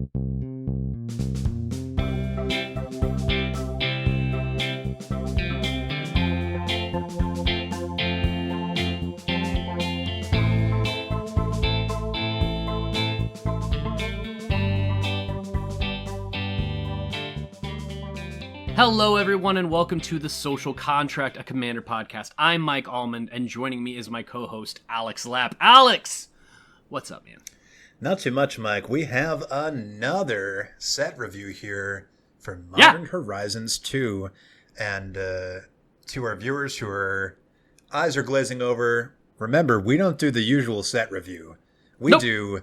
Hello, everyone, and welcome to the Social Contract, a Commander podcast. I'm Mike Almond, and joining me is my co-host, Alex Lapp. Alex! What's up, man? Not too much, Mike. We have another set review here for Modern Horizons 2. And to our viewers who are eyes are glazing over, remember, we don't do the usual set review. We do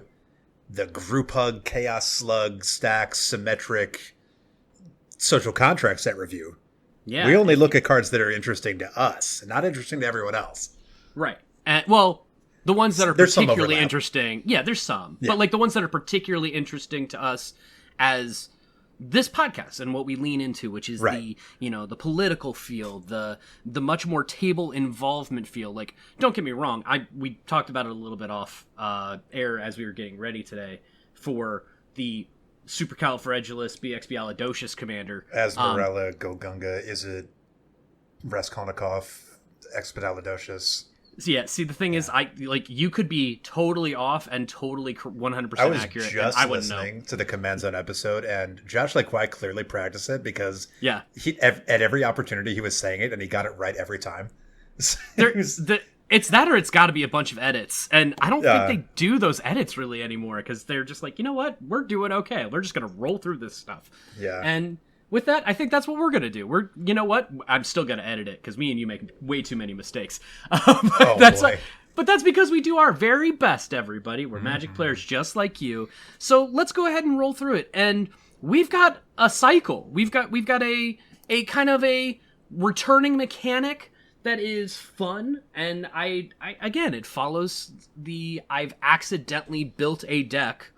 the Group Hug, Chaos Slug, Stacks, Symmetric Social Contract set review. Yeah. We only look at cards that are interesting to us, not interesting to everyone else. Right. Well, the ones that are particularly interesting. Yeah, there's some. Yeah. But like the ones that are particularly interesting to us as this podcast and what we lean into, which is the political field, the much more table involvement field. Like, don't get me wrong, we talked about it a little bit off air as we were getting ready today for the Supercalifragilisticexpialidocious commander. Asmarella, Golgunga, is it Raskolnikov, Expedalidocious? So yeah, see, the thing is, you could be totally off and totally 100% accurate. I was just listening to the Command Zone episode, and Josh quite clearly practiced it because he at every opportunity he was saying it, and he got it right every time. It's that or it's got to be a bunch of edits. And I don't think they do those edits really anymore because they're just like, you know what? We're doing okay. We're just going to roll through this stuff. Yeah. And with that, I think that's what we're going to do. You know what? I'm still going to edit it because me and you make way too many mistakes. But that's because we do our very best, everybody. We're Magic players just like you. So let's go ahead and roll through it. And we've got a cycle. We've got a kind of a returning mechanic that is fun, and I again, it follows I've accidentally built a deck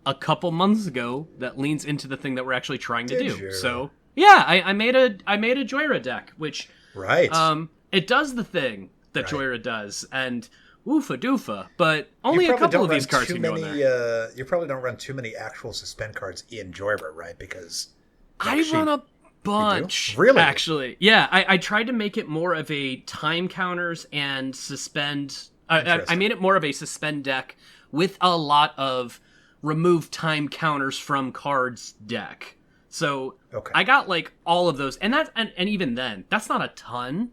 a couple months ago that leans into the thing that we're actually trying to do. So yeah, I made a Joyra deck, which it does the thing that Joyra does, and oofa doofa, but only a couple of these cards can go in there. You probably don't run too many actual suspend cards in Joyra, right? Because I run a bunch, really, actually. Yeah, I tried to make it more of a time counters and suspend. I made it more of a suspend deck with a lot of remove time counters from cards deck. So I got like all of those, and even then, that's not a ton.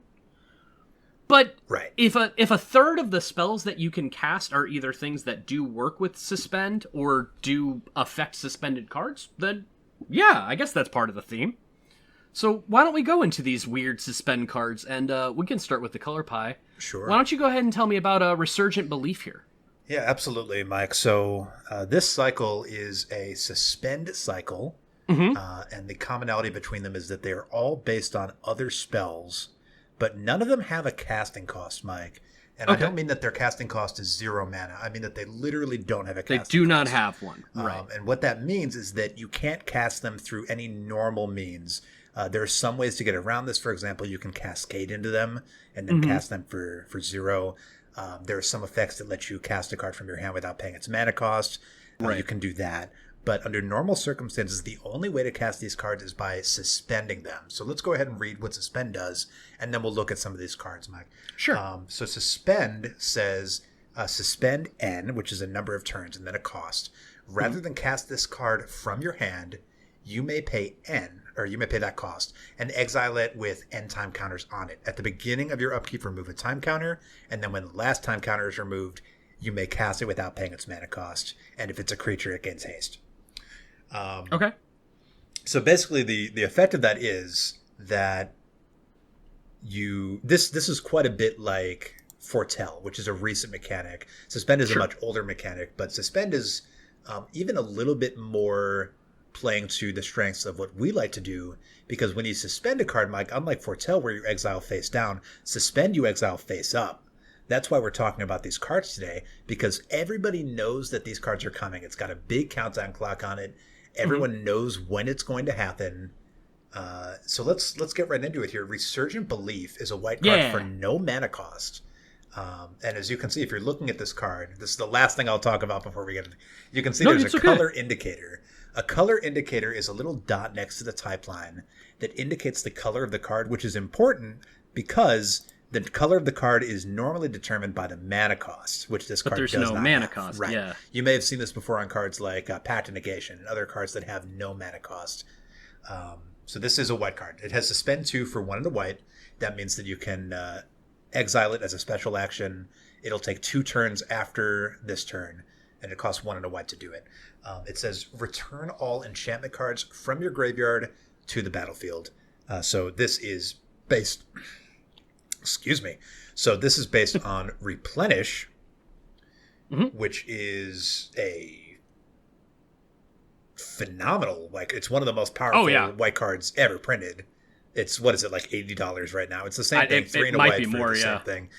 But if a third of the spells that you can cast are either things that do work with suspend or do affect suspended cards, then yeah, I guess that's part of the theme. So why don't we go into these weird suspend cards, and we can start with the color pie. Sure. Why don't you go ahead and tell me about Resurgent Belief here? Yeah, absolutely, Mike. So this cycle is a suspend cycle, and the commonality between them is that they are all based on other spells, but none of them have a casting cost, Mike. And I don't mean that their casting cost is 0 mana. I mean that they literally don't have a casting cost. They do not have one. Right. And what that means is that you can't cast them through any normal means. There are some ways to get around this. For example, you can cascade into them and then cast them for 0. There are some effects that let you cast a card from your hand without paying its mana cost. You can do that. But under normal circumstances, the only way to cast these cards is by suspending them. So let's go ahead and read what Suspend does, and then we'll look at some of these cards, Mike. Sure. So Suspend says, suspend N, which is a number of turns, and then a cost. Rather than cast this card from your hand, you may pay N, or you may pay that cost, and exile it with N time counters on it. At the beginning of your upkeep, remove a time counter, and then when the last time counter is removed, you may cast it without paying its mana cost. And if it's a creature, it gains haste. So basically, the effect of that is that this is quite a bit like Foretell, which is a recent mechanic. Suspend is a much older mechanic, but Suspend is even a little bit more playing to the strengths of what we like to do, because when you suspend a card, Mike, unlike Foretell where you exile face down, Suspend you exile face up. That's why we're talking about these cards today, because everybody knows that these cards are coming. It's got a big countdown clock on it. Everyone knows when it's going to happen. So let's get right into it here. Resurgent Belief is a white card for no mana cost. And as you can see, if you're looking at this card, this is the last thing I'll talk about before we get into it. You can see there's a color indicator. A color indicator is a little dot next to the type line that indicates the color of the card, which is important because the color of the card is normally determined by the mana cost, which this card does not have. But there's no mana cost, right. Yeah. You may have seen this before on cards like Pact of Negation and other cards that have no mana cost. So this is a white card. It has Suspend 2 for 1 and a white. That means that you can exile it as a special action. It'll take 2 turns after this turn, and it costs 1 and a white to do it. It says return all enchantment cards from your graveyard to the battlefield. So this is based... Excuse me. So this is based on Replenish, which is a phenomenal, like it's one of the most powerful white cards ever printed. It's, what is it, like $80 right now? It's the same thing, 3 and a white for the same thing.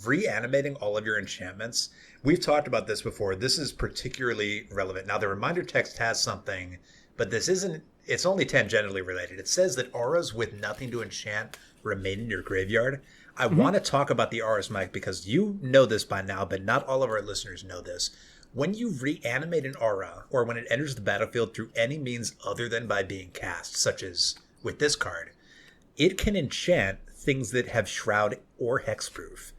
Reanimating all of your enchantments. We've talked about this before. This is particularly relevant. Now, the reminder text has something, but this isn't, it's only tangentially related. It says that auras with nothing to enchant remain in your graveyard. I want to talk about the auras, Mike, because you know this by now, but not all of our listeners know this. When you reanimate an aura, or when it enters the battlefield through any means other than by being cast, such as with this card, it can enchant things that have Shroud or Hexproof.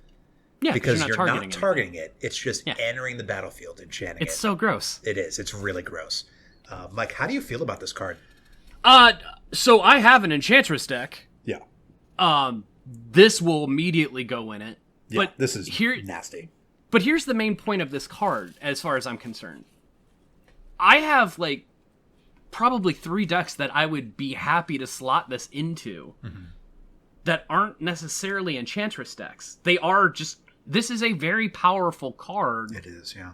Yeah, because you're not targeting it. It's just entering the battlefield, enchanting it. It's so gross. It is. It's really gross. Mike, how do you feel about this card? So I have an Enchantress deck. Yeah. This will immediately go in it. Yeah, but this is nasty. But here's the main point of this card, as far as I'm concerned. I have, like, probably 3 decks that I would be happy to slot this into that aren't necessarily Enchantress decks. They are just... This is a very powerful card. It is, yeah.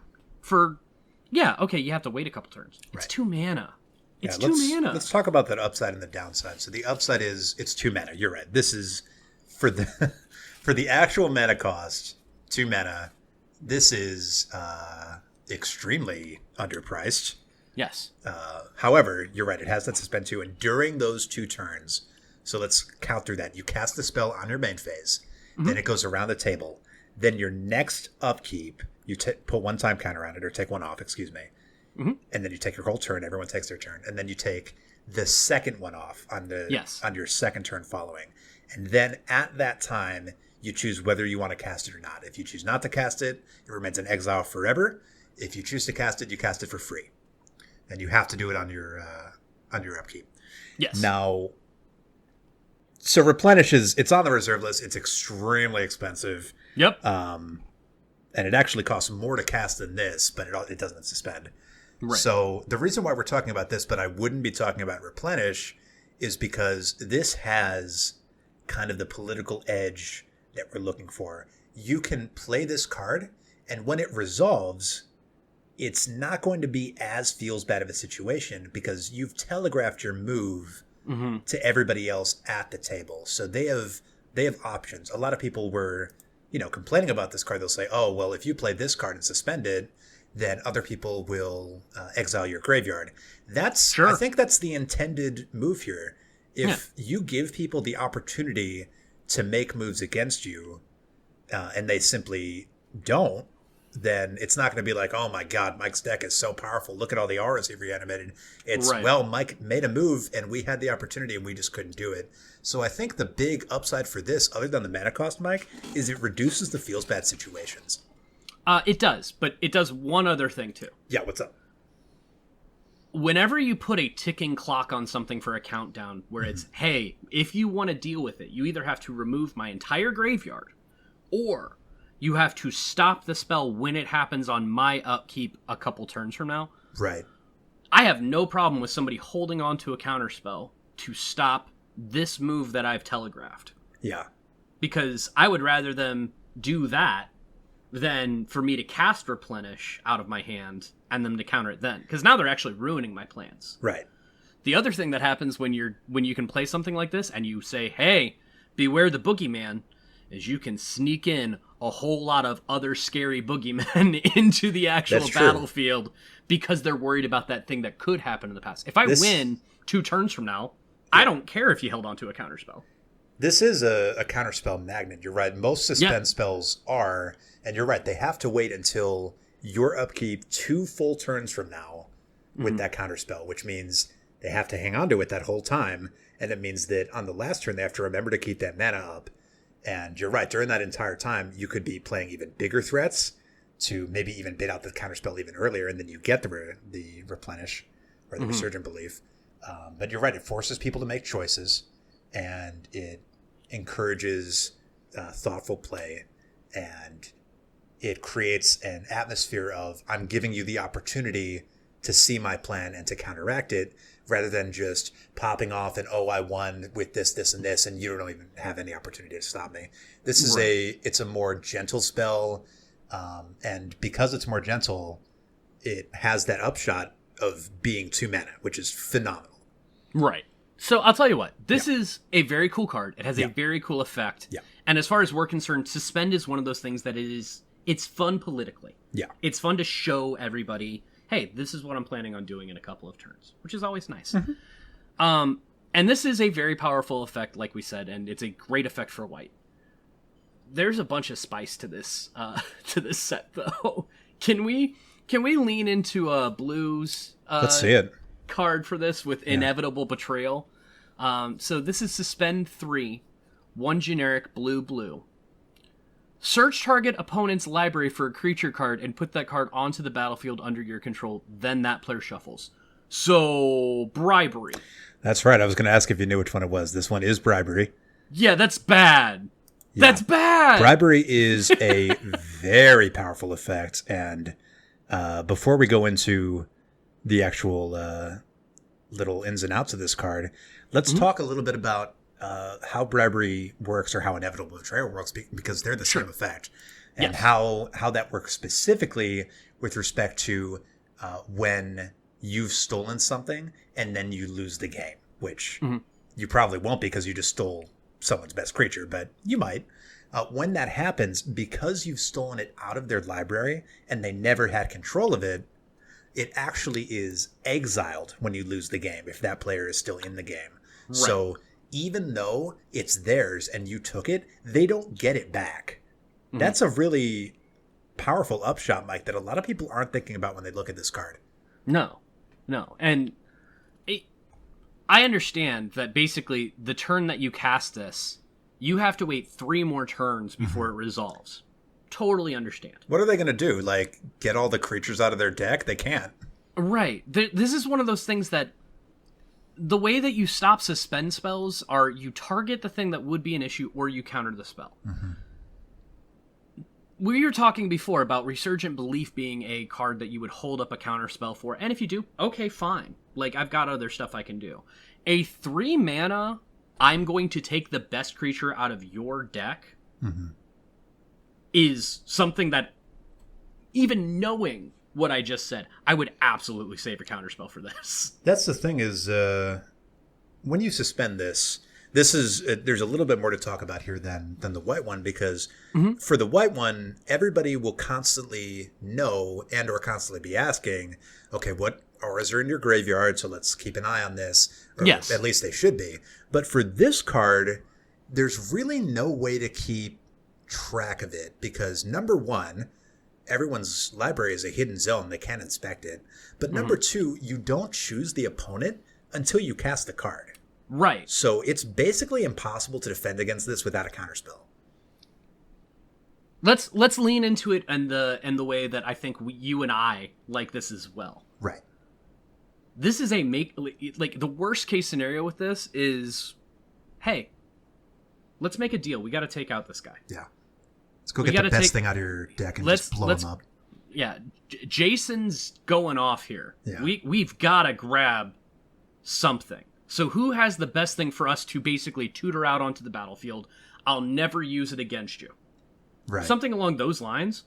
You have to wait a couple turns. It's 2 mana. It's 2 mana. Let's talk about that upside and the downside. So the upside is it's 2 mana. You're right. This is for the actual mana cost, 2 mana. This is extremely underpriced. Yes. However, you're right. It has that Suspend 2, and during those 2 turns, so let's count through that. You cast the spell on your main phase, then it goes around the table. Then your next upkeep, you put 1 time counter on it, or take 1 off. Excuse me. And then you take your whole turn. Everyone takes their turn, and then you take the second one off on your second turn following. And then at that time, you choose whether you want to cast it or not. If you choose not to cast it, it remains in exile forever. If you choose to cast it, you cast it for free, and you have to do it on your upkeep. Yes. Now, so Replenish it's on the reserve list. It's extremely expensive. Yep. And it actually costs more to cast than this, but it doesn't suspend. Right. So the reason why we're talking about this, but I wouldn't be talking about Replenish, is because this has kind of the political edge that we're looking for. You can play this card, and when it resolves, it's not going to be as feels bad of a situation because you've telegraphed your move to everybody else at the table. So they have options. A lot of people were, complaining about this card. They'll say, oh, well, if you play this card and suspend it, then other people will exile your graveyard. I think that's the intended move here. If you give people the opportunity to make moves against you, and they simply don't, then it's not going to be like, oh my God, Mike's deck is so powerful. Look at all the auras he reanimated. It's, well, Mike made a move and we had the opportunity and we just couldn't do it. So I think the big upside for this, other than the mana cost, Mike, is it reduces the feels bad situations. It does, but it does one other thing too. Yeah, what's up? Whenever you put a ticking clock on something for a countdown where it's, hey, if you want to deal with it, you either have to remove my entire graveyard or you have to stop the spell when it happens on my upkeep a couple turns from now. Right. I have no problem with somebody holding on to a counterspell to stop this move that I've telegraphed. Yeah. Because I would rather them do that than for me to cast Replenish out of my hand and them to counter it then. Because now they're actually ruining my plans. Right. The other thing that happens when you can play something like this and you say, hey, beware the boogeyman, is you can sneak in a whole lot of other scary boogeymen into the actual battlefield because they're worried about that thing that could happen in the past. If I win 2 turns from now, I don't care if you held on to a counterspell. This is a counterspell magnet. You're right. Most suspend spells are, and you're right. They have to wait until your upkeep 2 full turns from now with that counterspell, which means they have to hang on to it that whole time. And it means that on the last turn, they have to remember to keep that mana up. And you're right. During that entire time, you could be playing even bigger threats to maybe even bid out the counterspell even earlier, and then you get the replenish or the Resurgent Belief. But you're right. It forces people to make choices, and it encourages thoughtful play, and it creates an atmosphere of I'm giving you the opportunity to see my plan and to counteract it, rather than just popping off and, oh, I won with this, this, and this, and you don't even have any opportunity to stop me. This is it's a more gentle spell, and because it's more gentle, it has that upshot of being 2 mana, which is phenomenal. Right. So I'll tell you what, this is a very cool card. It has a very cool effect. Yeah. And as far as we're concerned, Suspend is one of those things that it's fun politically. Yeah. It's fun to show everybody, hey, this is what I'm planning on doing in a couple of turns, which is always nice. And this is a very powerful effect, like we said, and it's a great effect for white. There's a bunch of spice to this set, though. Can we lean into a blues? Let's see it. Card for this with Inevitable Betrayal. So this is Suspend 3, 1 generic blue. Search target opponent's library for a creature card and put that card onto the battlefield under your control. Then that player shuffles. So, Bribery. That's right. I was going to ask if you knew which one it was. This one is Bribery. Yeah, that's bad. Yeah. That's bad. Bribery is a very powerful effect. And before we go into the actual little ins and outs of this card, let's talk a little bit about how Bribery works, or how Inevitable Betrayal works, because they're the same effect, and how that works specifically with respect to when you've stolen something and then you lose the game, which you probably won't because you just stole someone's best creature, but you might. When that happens, because you've stolen it out of their library and they never had control of it, it actually is exiled when you lose the game if that player is still in the game. Right. So even though it's theirs and you took it, they don't get it back. That's a really powerful upshot, Mike, that a lot of people aren't thinking about when they look at this card. No. And I understand that basically the turn that you cast this, you have to wait 3 more turns before it resolves. Totally understand. What are they going to do? Like, get all the creatures out of their deck? They can't. Right. This is one of those things that the way that you stop suspend spells are you target the thing that would be an issue or you counter the spell. We were talking before about Resurgent Belief being a card that you would hold up a counterspell for, and if you do, okay, fine. Like, I've got other stuff I can do. A 3 mana, I'm going to take the best creature out of your deck is something that, even knowing what I just said, I would absolutely save a counterspell for this. That's the thing is, when you suspend this is there's a little bit more to talk about here than the white one, because for the white one, everybody will constantly know and or constantly be asking, okay, what auras are in your graveyard? So let's keep an eye on this. Or yes. At least they should be. But for this card, there's really no way to keep track of it, because number one, everyone's library is a hidden zone. They can't inspect it. But number two, you don't choose the opponent until you cast the card. Right. So it's basically impossible to defend against this without a counterspell. Let's lean into it and the way that I think you and I like this as well. Right. This is the worst case scenario with this is, hey, let's make a deal. We got to take out this guy. Yeah. Let's go get the best thing out of your deck and just blow him up. Yeah. Jason's going off here. Yeah. We've got to grab something. So who has the best thing for us to basically tutor out onto the battlefield? I'll never use it against you. Right. Something along those lines.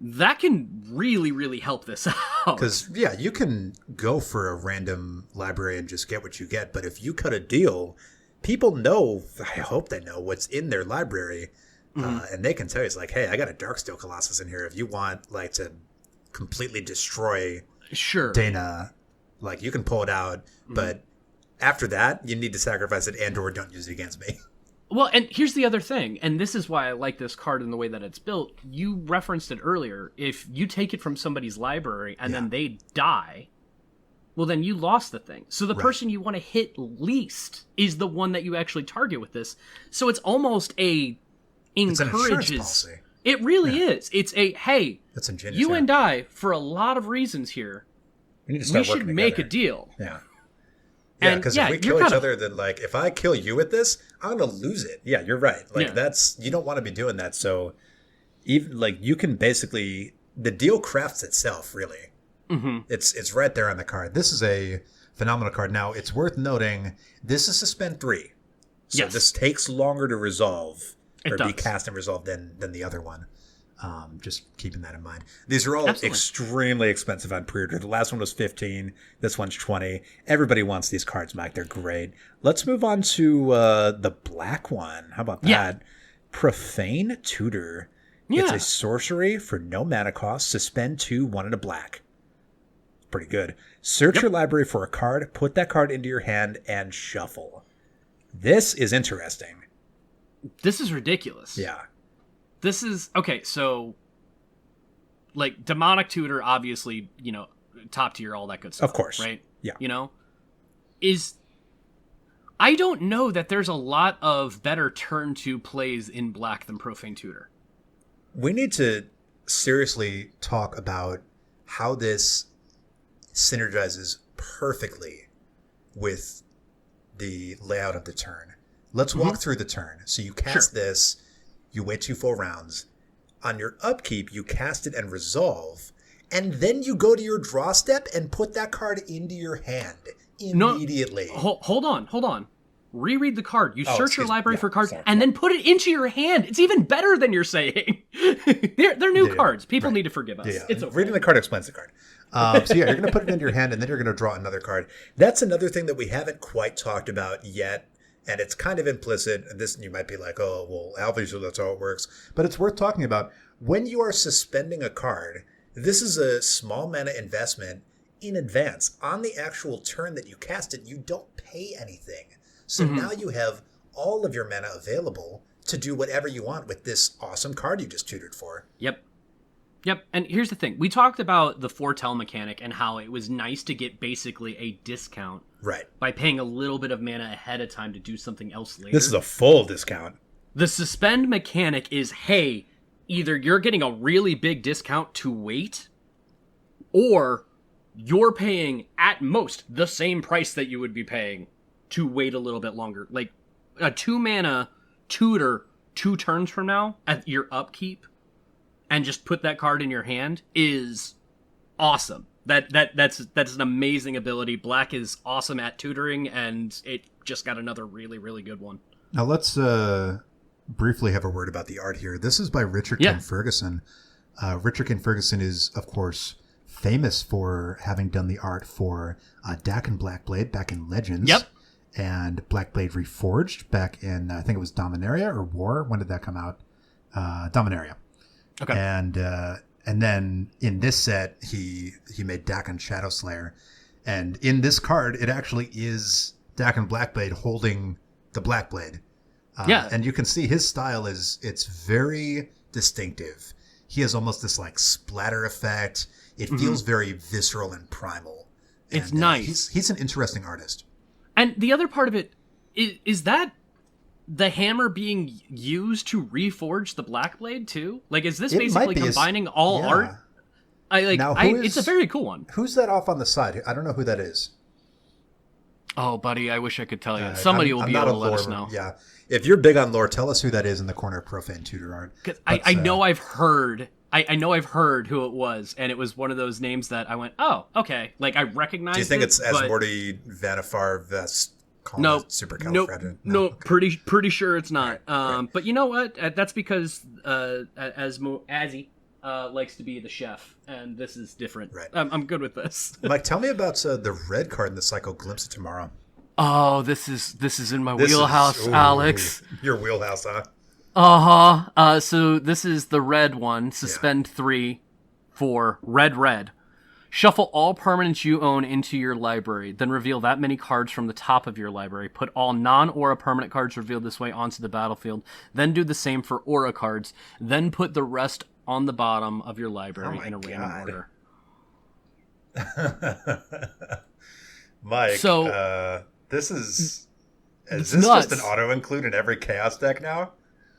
That can really, really help this out. Because, yeah, you can go for a random library and just get what you get. But if you cut a deal, people know, I hope they know, what's in their library. And they can tell you, it's like, hey, I got a Darksteel Colossus in here. If you want, like, to completely destroy Dana, like, you can pull it out. But after that, you need to sacrifice it and or don't use it against me. Well, and here's the other thing, and this is why I like this card in the way that it's built. You referenced it earlier. If you take it from somebody's library and then they die, well, then you lost the thing. So the person you want to hit least is the one that you actually target with this. So it's almost encourages. It's an insurance policy. It really is. It's hey, that's ingenious, you and I, for a lot of reasons here, we should make a deal. Yeah. Yeah, because if we kill each other, then like if I kill you with this, I'm gonna lose it. Yeah, you're right. Like that's you don't want to be doing that. So even like you can basically the deal crafts itself. Really, it's right there on the card. This is a phenomenal card. Now it's worth noting this is Suspend 3, so this takes longer to resolve or be cast and resolved than the other one. Just keeping that in mind. These are all extremely expensive on pre-order. The last one was 15. This one's 20. Everybody wants these cards, Mike. They're great. Let's move on to the black one. How about that? Profane Tutor. It's a sorcery for no mana cost. Suspend 2, 1 and a black. Pretty good. Search your library for a card. Put that card into your hand and shuffle. This is interesting. This is ridiculous. Yeah. This is okay. So, like, Demonic Tutor, obviously, top tier, all that good stuff. Of course, right? Yeah. I don't know that there's a lot of better turn 2 plays in black than Profane Tutor. We need to seriously talk about how this synergizes perfectly with the layout of the turn. Let's walk through the turn. So you cast this. You wait 2 full rounds. On your upkeep, you cast it and resolve, and then you go to your draw step and put that card into your hand immediately. No, hold on. Reread the card. You search your library for cards and then put it into your hand. It's even better than you're saying. They're new cards. People need to forgive us. Yeah. It's okay. Reading the card explains the card. So you're going to put it into your hand, and then you're going to draw another card. That's another thing that we haven't quite talked about yet. And it's kind of implicit. And this, you might be like, oh, well, obviously that's how it works. But it's worth talking about. When you are suspending a card, this is a small mana investment in advance. On the actual turn that you cast it, you don't pay anything. So now you have all of your mana available to do whatever you want with this awesome card you just tutored for. Yep. And here's the thing. We talked about the foretell mechanic and how it was nice to get basically a discount. Right. By paying a little bit of mana ahead of time to do something else later. This is a full discount. The suspend mechanic is, hey, either you're getting a really big discount to wait, or you're paying at most the same price that you would be paying to wait a little bit longer. Like a 2 mana tutor 2 turns from now at your upkeep and just put that card in your hand is awesome. That's an amazing ability. Black is awesome at tutoring, and it just got another really, really good one. Now let's briefly have a word about the art here. This is by Richard Ken Ferguson. Richard Ken Ferguson is, of course, famous for having done the art for Dak and Blackblade back in Legends. Yep. And Blackblade Reforged back in, I think it was Dominaria or War. When did that come out? Dominaria. Okay. And then in this set, he made Dak and Shadowslayer. And in this card, it actually is Dak and Blackblade holding the Blackblade. And you can see his style it's very distinctive. He has almost this like splatter effect. It feels very visceral and primal. It's nice. He's an interesting artist. And the other part of it is that the hammer being used to reforge the Blackblade too? Like, is this basically combining all art? It's a very cool one. Who's that off on the side? I don't know who that is. Oh, buddy, I wish I could tell you. Somebody will be able to let us know. Yeah, if you're big on lore, tell us who that is in the corner of Profane Tutor art. Because I know I've heard. I know I've heard who it was, and it was one of those names that I went, oh, okay. Like, I recognized it. Do you think it's Asmorty Vanifar Vest? No, pretty sure it's not. Right. But you know what? That's because Azzy likes to be the chef, and this is different. Right. I'm good with this. Mike, tell me about the red card in the cycle, Glimpse of Tomorrow. Oh, this is in my wheelhouse, Alex. Your wheelhouse, huh? So this is the red one. Suspend 3 for red. Shuffle all permanents you own into your library, then reveal that many cards from the top of your library. Put all non-aura permanent cards revealed this way onto the battlefield. Then do the same for aura cards. Then put the rest on the bottom of your library in a random order. Mike, so this is this nuts. just an auto-include in every Chaos deck now?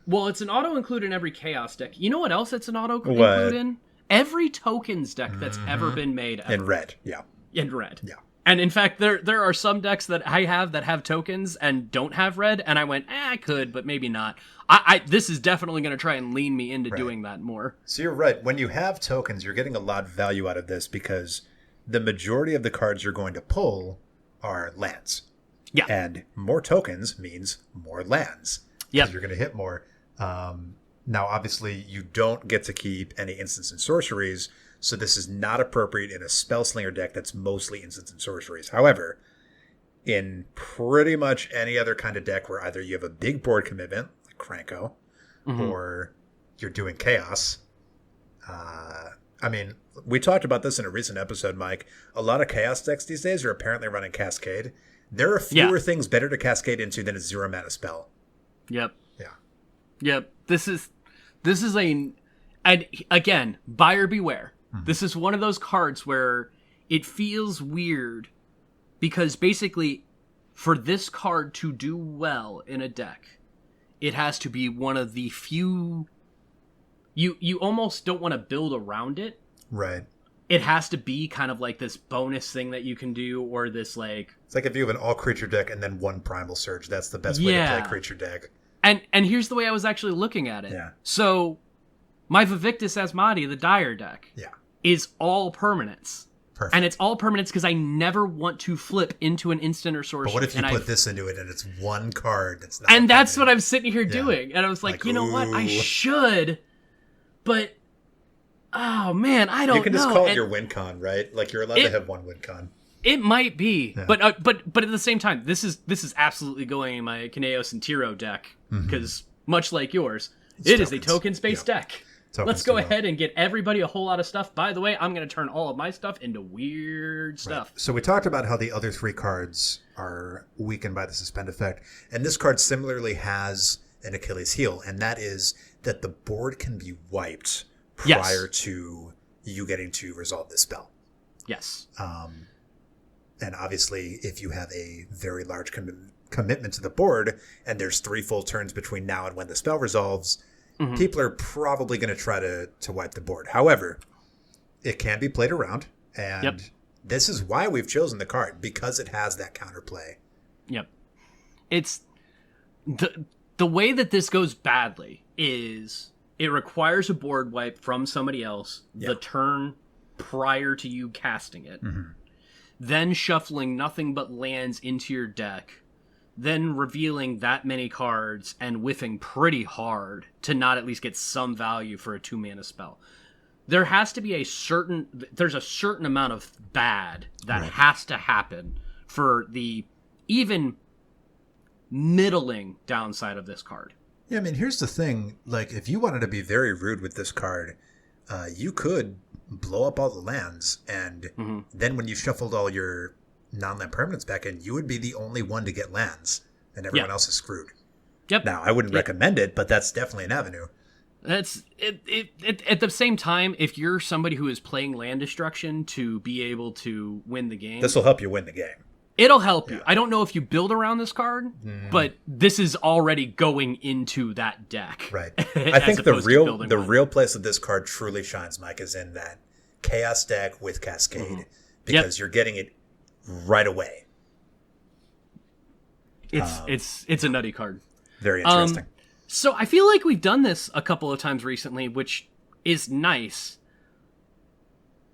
Well, it's an auto-include in every Chaos deck. You know what else it's an auto-include in? Every tokens deck that's ever been made. Ever. In red, yeah. In red. Yeah. And in fact, there are some decks that I have that have tokens and don't have red, and I went, I could, but maybe not. This is definitely going to try and lean me into doing that more. So you're right. When you have tokens, you're getting a lot of value out of this because the majority of the cards you're going to pull are lands. Yeah. And more tokens means more lands. Yeah. You're going to hit more. Now, obviously, you don't get to keep any instants and sorceries, so this is not appropriate in a Spellslinger deck that's mostly instants and sorceries. However, in pretty much any other kind of deck where either you have a big board commitment, like Kranko, or you're doing Chaos, I mean, we talked about this in a recent episode, Mike. A lot of Chaos decks these days are apparently running Cascade. There are fewer things better to Cascade into than a 0-mana spell. Yep. Yeah. Yep. This is and again, buyer beware. This is one of those cards where it feels weird because basically for this card to do well in a deck, it has to be one of the few you almost don't want to build around it. Right. It has to be kind of like this bonus thing that you can do, or this like... It's like if you have an all-creature deck and then one Primal Surge, that's the best way to play creature deck. And here's the way I was actually looking at it. Yeah. So, my Vivictus Asmati, the Dire deck, is all permanents. Perfect. And it's all permanents because I never want to flip into an instant or sorcery. But what if you put this into it and it's one card that's not... And that's what I'm sitting here doing. And I was like, you know what? I should, but... Oh, man, I don't know. You can just call it your win con, right? Like, you're allowed to have one win con. It might be, but at the same time, this is absolutely going in my Kineos and Tiro deck because much like yours, it is a tokens-based deck. Let's go ahead and get everybody a whole lot of stuff. By the way, I'm going to turn all of my stuff into weird stuff. So we talked about how the other three cards are weakened by the Suspend effect, and this card similarly has an Achilles heel, and that is that the board can be wiped prior to you getting to resolve this spell. Yes. And obviously, if you have a very large commitment to the board, and there's 3 full turns between now and when the spell resolves, people are probably going to try to wipe the board. However, it can be played around, and this is why we've chosen the card, because it has that counterplay. Yep. It's... The way that this goes badly is it requires a board wipe from somebody else the turn prior to you casting it. Then shuffling nothing but lands into your deck, then revealing that many cards and whiffing pretty hard to not at least get some value for a 2-mana spell. There has to be there's a certain amount of bad that has to happen for the even middling downside of this card. Yeah, I mean, here's the thing. Like, if you wanted to be very rude with this card, you could blow up all the lands, and then when you shuffled all your non-land permanents back in, you would be the only one to get lands, and everyone else is screwed. Yep. Now, I wouldn't recommend it, but that's definitely an avenue. That's it. At the same time, if you're somebody who is playing land destruction to be able to win the game, this will help you win the game. It'll help you. I don't know if you build around this card, but this is already going into that deck. Right. I think the real place that this card truly shines, Mike, is in that Chaos deck with Cascade, because you're getting it right away. It's a nutty card. Very interesting. So I feel like we've done this a couple of times recently, which is nice.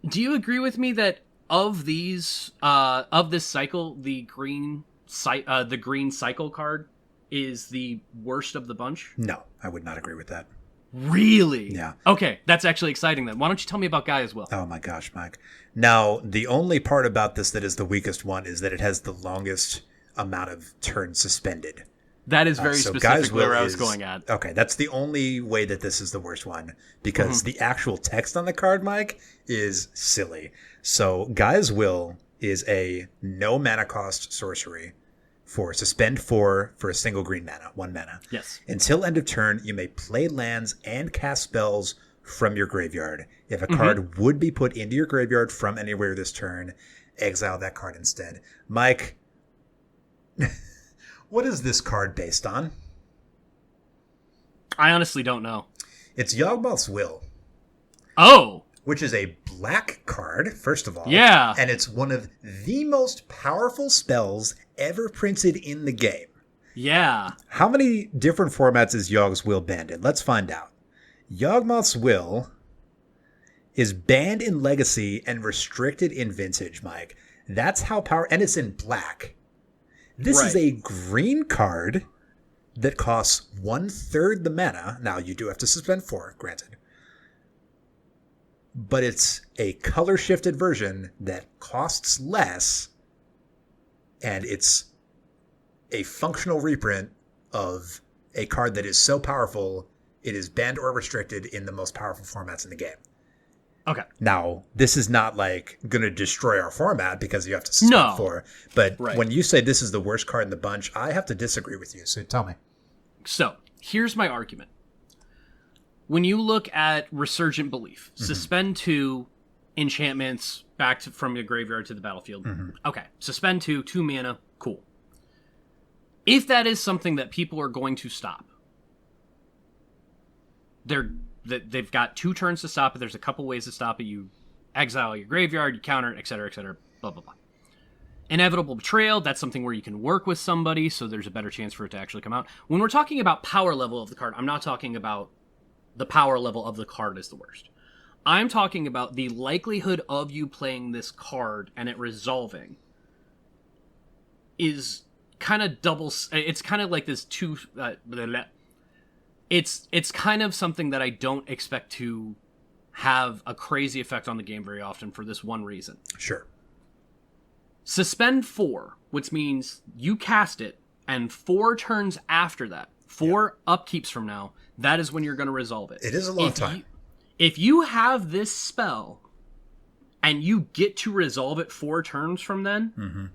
Do you agree with me that of these of this cycle, the green cycle card is the worst of the bunch? No, I would not agree with that. Really? Yeah. Okay, that's actually exciting then. Why don't you tell me about Guy as well? Oh my gosh, Mike. Now, the only part about this that is the weakest one is that it has the longest amount of turns suspended. That is very specifically where I was going at. Okay, that's the only way that this is the worst one, because the actual text on the card, Mike, is silly. So Guy's Will is a no mana cost sorcery for Suspend 4 for a single green mana, 1 mana. Yes. Until end of turn, you may play lands and cast spells from your graveyard. If a card would be put into your graveyard from anywhere this turn, exile that card instead. Mike, what is this card based on? I honestly don't know. It's Yawgmoth's Will. Oh! Which is a black card, first of all. Yeah. And it's one of the most powerful spells ever printed in the game. Yeah. How many different formats is Yawg's Will banned in? Let's find out. Yawgmoth's Will is banned in Legacy and restricted in Vintage, Mike. That's how powerful... And it's in black. This is a green card that costs 1/3 the mana. Now, you do have to suspend 4, granted. But it's a color-shifted version that costs less, and it's a functional reprint of a card that is so powerful it is banned or restricted in the most powerful formats in the game. Okay. Now, this is not like going to destroy our format because you have to suspend 4. But when you say this is the worst card in the bunch, I have to disagree with you. So tell me. So, here's my argument. When you look at Resurgent Belief, Suspend 2 enchantments back from your graveyard to the battlefield. Okay, Suspend 2, 2 mana, cool. If that is something that people are going to stop, they've got 2 turns to stop it. There's a couple ways to stop it. You exile your graveyard, you counter it, etc., blah, blah, blah. Inevitable Betrayal, that's something where you can work with somebody, so there's a better chance for it to actually come out. When we're talking about power level of the card, I'm not talking about the power level of the card is the worst. I'm talking about the likelihood of you playing this card and it resolving is kind of double... It's kind of like this two... It's kind of something that I don't expect to have a crazy effect on the game very often for this one reason. Sure. Suspend 4, which means you cast it, and 4 turns after that, 4 upkeeps from now, that is when you're going to resolve it. It is a long time. If you have this spell, and you get to resolve it 4 turns from then,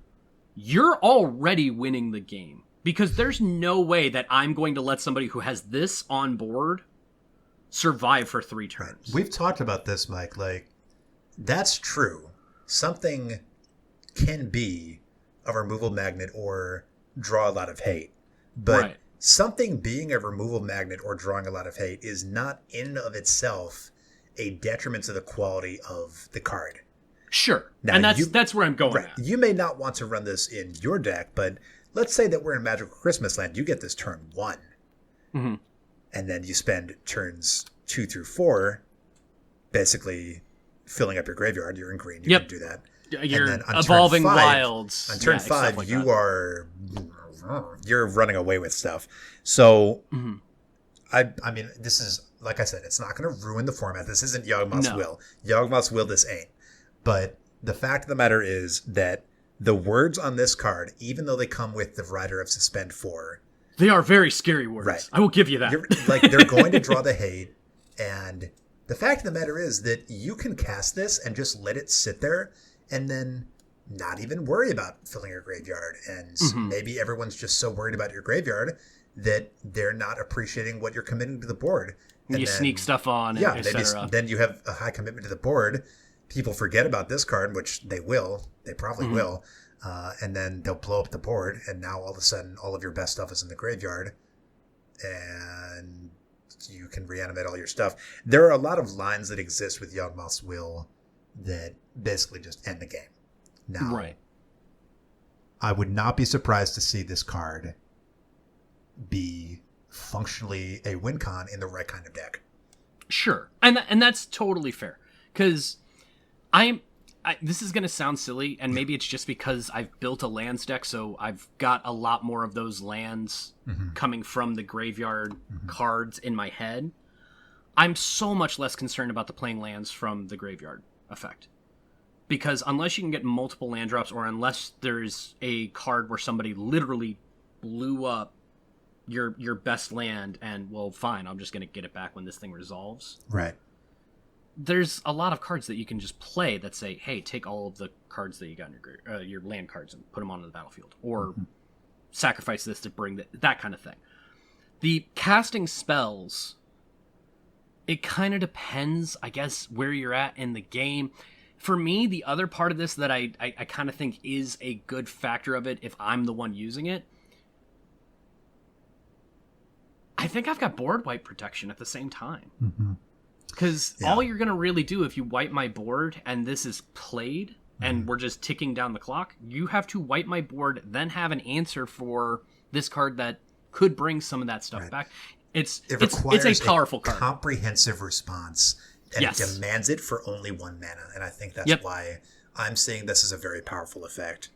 you're already winning the game. Because there's no way that I'm going to let somebody who has this on board survive for 3 turns. Right. We've talked about this, Mike. Like, that's true. Something can be a removal magnet or draw a lot of hate. But something being a removal magnet or drawing a lot of hate is not in and of itself a detriment to the quality of the card. Sure. Now, and that's where I'm going at. You may not want to run this in your deck, but let's say that we're in Magical Christmas Land. You get this turn 1. And then you spend turns 2 through 4 basically filling up your graveyard. You're in green. You can do that. You're and then on evolving turn 5, wilds. On turn 5, like you're running away with stuff. So, I mean, this is, like I said, it's not going to ruin the format. This isn't Yawgmoth's Will. Yawgmoth's Will, this ain't. But the fact of the matter is that the words on this card, even though they come with the rider of Suspend 4... They are very scary words. Right. I will give you that. They're going to draw the hate. And the fact of the matter is that you can cast this and just let it sit there and then not even worry about filling your graveyard. And maybe everyone's just so worried about your graveyard that they're not appreciating what you're committing to the board. And you sneak stuff on, etc. Then you have a high commitment to the board. People forget about this card, which they will. They probably will. And then they'll blow up the board, and now all of a sudden, all of your best stuff is in the graveyard, and you can reanimate all your stuff. There are a lot of lines that exist with Yawgmoth's Will that basically just end the game. Now, I would not be surprised to see this card be functionally a win con in the right kind of deck. Sure, and that's totally fair, because this is going to sound silly, and maybe it's just because I've built a lands deck, so I've got a lot more of those lands coming from the graveyard cards in my head. I'm so much less concerned about the playing lands from the graveyard effect. Because unless you can get multiple land drops, or unless there's a card where somebody literally blew up your best land, and well, fine, I'm just going to get it back when this thing resolves. Right. There's a lot of cards that you can just play that say, hey, take all of the cards that you got in your land cards and put them onto the battlefield, or sacrifice this to bring that kind of thing. The casting spells, it kind of depends, I guess, where you're at in the game. For me, the other part of this that I kind of think is a good factor of it, if I'm the one using it, I think I've got board wipe protection at the same time. Because all you're going to really do if you wipe my board and this is played and we're just ticking down the clock, you have to wipe my board, then have an answer for this card that could bring some of that stuff back. It's a powerful card. Comprehensive response, and it demands it for only 1 mana. And I think that's why I'm saying this is a very powerful effect.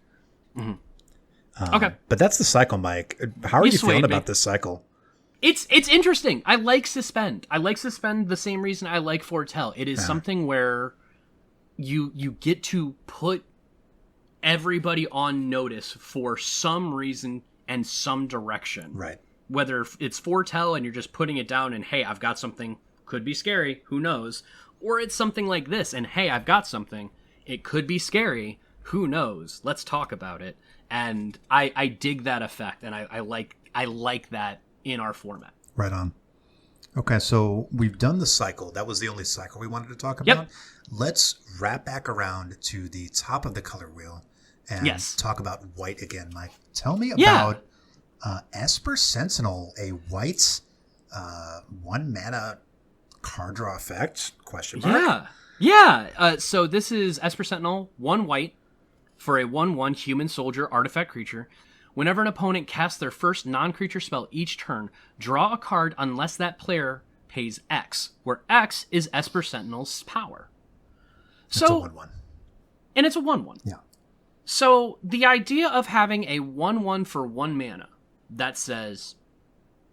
Okay. But that's the cycle, Mike. How are you feeling about this cycle? It's interesting. I like Suspend. I like Suspend the same reason I like Foretell. It is something where you get to put everybody on notice for some reason and some direction. Right. Whether it's Foretell and you're just putting it down and, hey, I've got something, could be scary, who knows? Or it's something like this and, hey, I've got something, it could be scary, who knows? Let's talk about it. And I dig that effect, and I like that in our format. Right on. Okay, so we've done the cycle. That was the only cycle we wanted to talk about. Let's wrap back around to the top of the color wheel and talk about white again, Mike. Tell me about Esper Sentinel, a white 1 mana card draw effect? Question mark. So this is Esper Sentinel, 1 white for a 1/1 human soldier artifact creature. Whenever an opponent casts their first non-creature spell each turn, draw a card unless that player pays X, where X is Esper Sentinel's power. It's a 1/1. And it's a 1/1. Yeah. So the idea of having a 1/1 for 1 mana that says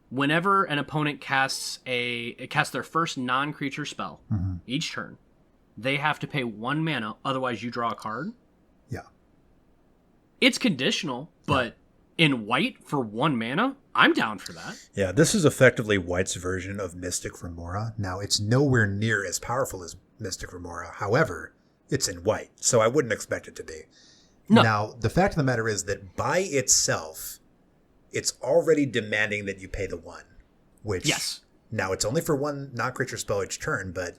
whenever an opponent casts their first non-creature spell each turn, they have to pay 1 mana, otherwise you draw a card. Yeah. It's conditional, but in white for 1 mana, I'm down for that. Yeah, this is effectively white's version of Mystic Remora. Now, it's nowhere near as powerful as Mystic Remora. However, it's in white, so I wouldn't expect it to be. No. Now, the fact of the matter is that by itself, it's already demanding that you pay the 1, which now it's only for 1 non-creature spell each turn, but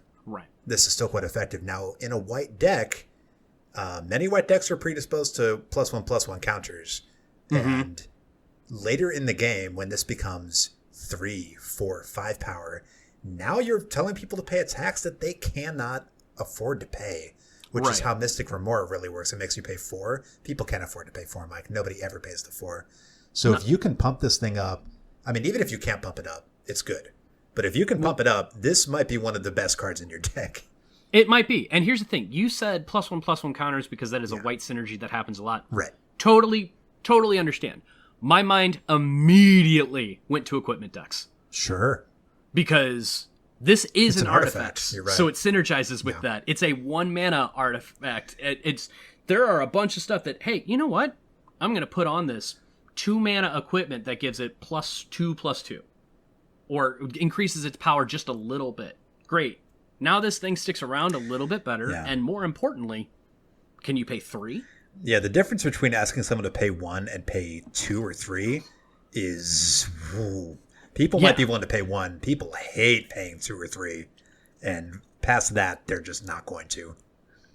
this is still quite effective. Now, in a white deck, many white decks are predisposed to +1/+1 counters. And later in the game, when this becomes 3, 4, 5 power, now you're telling people to pay a tax that they cannot afford to pay, which is how Mystic Remora really works. It makes you pay 4. People can't afford to pay 4, Mike. Nobody ever pays the 4. So if you can pump this thing up, I mean, even if you can't pump it up, it's good. But if you can pump it up, this might be one of the best cards in your deck. It might be. And here's the thing. You said +1/+1 counters because that is a white synergy that happens a lot. Right. Totally understand. My mind immediately went to equipment decks. Sure. Because this is an artifact. You're right. So it synergizes with that. It's a 1 mana artifact. There are a bunch of stuff that, hey, you know what? I'm going to put on this 2 mana equipment that gives it +2/+2. Or increases its power just a little bit. Great. Now this thing sticks around a little bit better. Yeah. And more importantly, can you pay 3? Yeah, the difference between asking someone to pay 1 and pay 2 or 3 is... People might be willing to pay 1. People hate paying 2 or 3. And past that, they're just not going to.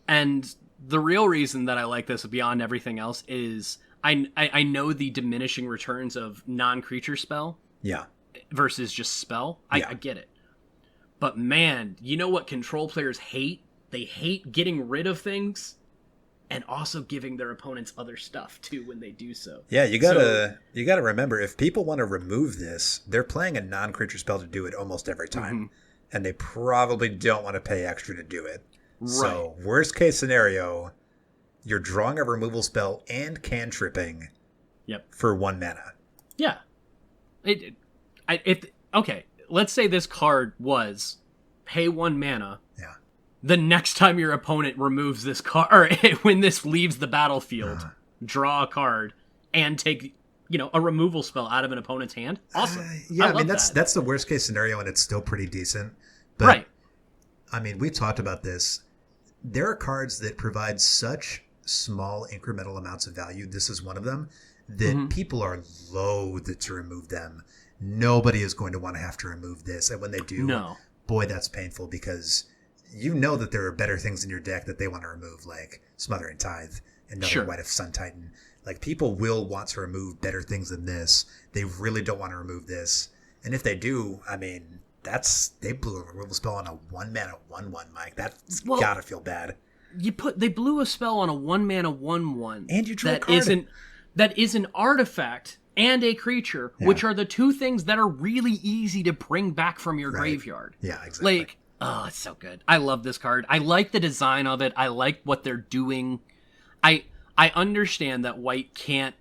And the real reason that I like this beyond everything else is I know the diminishing returns of non-creature spell. Yeah. Versus just spell. I get it. But man, you know what control players hate? They hate getting rid of things and also giving their opponents other stuff too when they do so. Yeah, you gotta remember, if people want to remove this, they're playing a non-creature spell to do it almost every time. And they probably don't want to pay extra to do it. Right. So worst case scenario, you're drawing a removal spell and cantripping for 1 mana. Yeah. Okay, let's say this card was pay 1 mana. Yeah. The next time your opponent removes this card, or when this leaves the battlefield, draw a card and take a removal spell out of an opponent's hand. Awesome. Yeah, I mean, that's the worst case scenario, and it's still pretty decent. But, right. I mean, we talked about this. There are cards that provide such small incremental amounts of value. This is one of them that people are loath to remove them. Nobody is going to want to have to remove this. And when they do, boy, that's painful, because you know that there are better things in your deck that they want to remove, like Smothering Tithe, another White of Sun Titan. Like, people will want to remove better things than this. They really don't want to remove this. And if they do, I mean, they blew a removal spell on a 1-mana 1/1, Mike. That's gotta feel bad. They blew a spell on a 1-mana 1/1. And you drew a card. That is an artifact and a creature, which are the two things that are really easy to bring back from your graveyard. Yeah, exactly. Like, oh, it's so good. I love this card. I like the design of it. I like what they're doing. I understand that White can't,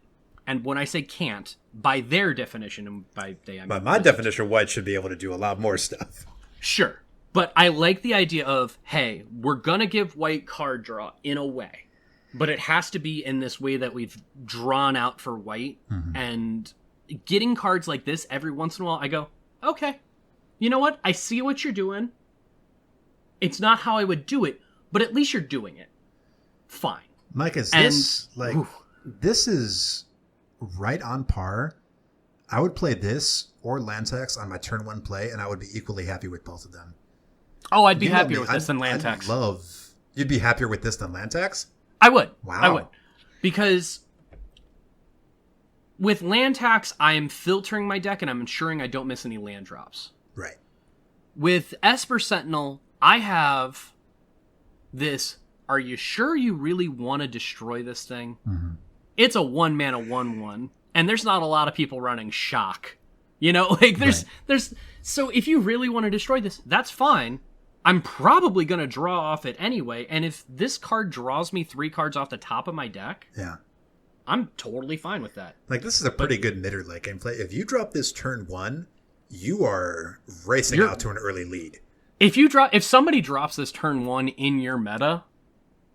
and when I say can't, by their definition, and by they, I mean... By my definition, White should be able to do a lot more stuff. Sure. But I like the idea of, hey, we're gonna give White card draw in a way, but it has to be in this way that we've drawn out for White, and getting cards like this every once in a while, I go, okay, you know what? I see what you're doing. It's not how I would do it, but at least you're doing it. Fine. Mike, this is right on par. I would play this or land tax on my turn 1 play, and I would be equally happy with both of them. Oh, I'd be happier with this than land tax. You'd be happier with this than land tax? I would. Wow. I would. Because with land tax, I am filtering my deck and I'm ensuring I don't miss any land drops. Right. With Esper Sentinel, I have this, are you sure you really want to destroy this thing? It's a 1-mana 1/1, and there's not a lot of people running Shock. So if you really want to destroy this, that's fine. I'm probably going to draw off it anyway, and if this card draws me 3 cards off the top of my deck, I'm totally fine with that. Like, this is a pretty good mid-or-late game play. If you drop this turn 1, you are racing out to an early lead. If somebody drops this turn 1 in your meta,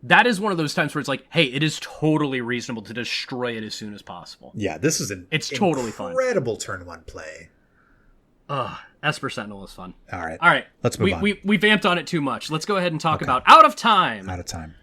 that is one of those times where it's like, hey, it is totally reasonable to destroy it as soon as possible. Yeah, this is totally fun. Incredible turn 1 play. Esper Sentinel is fun. All right. Let's move on. We vamped on it too much. Let's go ahead and talk about Out of Time. Out of Time.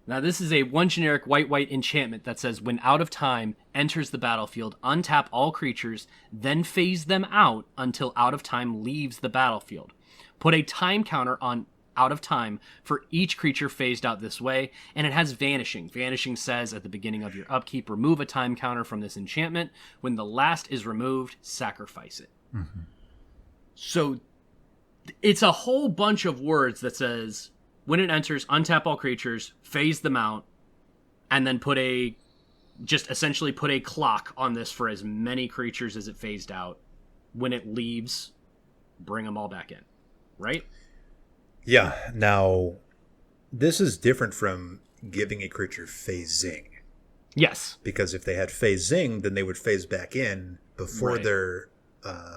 Now, this is a 1 generic white enchantment that says, when Out of Time enters the battlefield, untap all creatures, then phase them out until Out of Time leaves the battlefield. Put a time counter on Out of Time for each creature phased out this way, and it has Vanishing. Vanishing says, at the beginning of your upkeep, remove a time counter from this enchantment. When the last is removed, sacrifice it. So it's a whole bunch of words that says, when it enters, untap all creatures, phase them out, and then essentially put a clock on this for as many creatures as it phased out. When it leaves, bring them all back in. Right? Yeah. Now, this is different from giving a creature phasing. Yes. Because if they had phasing, then they would phase back in before their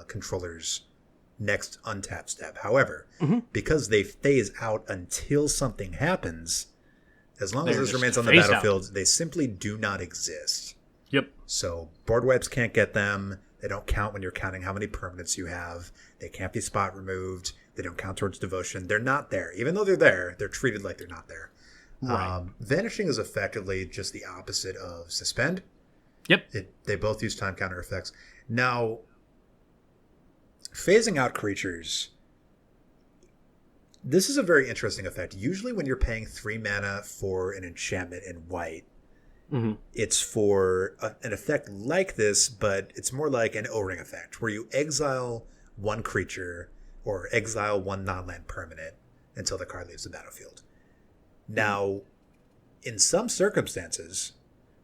controller's next untap step. However, because they phase out until something happens, as long as this remains on the battlefield, they simply do not exist. Yep. So board wipes can't get them. They don't count when you're counting how many permanents you have. They can't be spot removed. They don't count towards devotion. They're not there. Even though they're there, they're treated like they're not there. Right. Vanishing is effectively just the opposite of Suspend. Yep. They both use time counter effects. Now, phasing out creatures, this is a very interesting effect. Usually when you're paying 3 mana for an enchantment in white, it's for an effect like this, but it's more like an O-Ring effect, where you exile 1 creature or exile 1 non-land permanent until the card leaves the battlefield. Now, in some circumstances,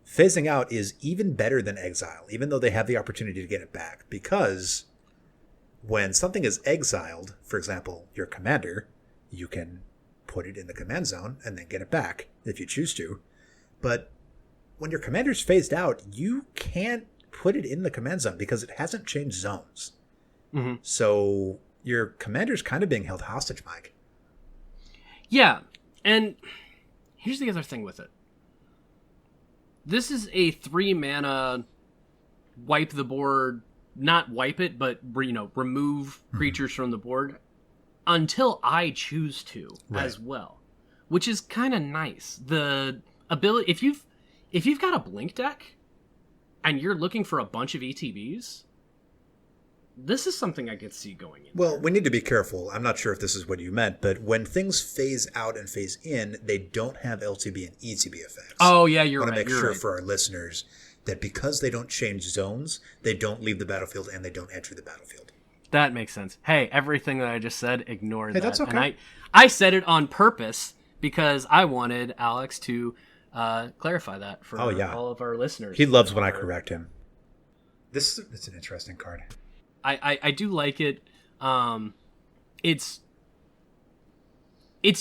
phasing out is even better than exile, even though they have the opportunity to get it back, because when something is exiled, for example, your commander, you can put it in the command zone and then get it back if you choose to. But when your commander's phased out, you can't put it in the command zone because it hasn't changed zones. So your commander's kind of being held hostage, Mike. Yeah, and here's the other thing with it. This is a 3 mana wipe the board, not wipe it, but remove creatures from the board until I choose to as well, which is kind of nice. The ability, if you've got a blink deck and you're looking for a bunch of ETBs, this is something I could see going in. Well, we need to be careful. I'm not sure if this is what you meant, but when things phase out and phase in, they don't have LTB and ETB effects. Oh, yeah, you're right. I want to make sure for our listeners that because they don't change zones, they don't leave the battlefield and they don't enter the battlefield. That makes sense. Hey, everything that I just said, ignore that. That's okay. And I said it on purpose because I wanted Alex to clarify that for all of our listeners. He loves when I correct him. It's an interesting card. I do like it. It's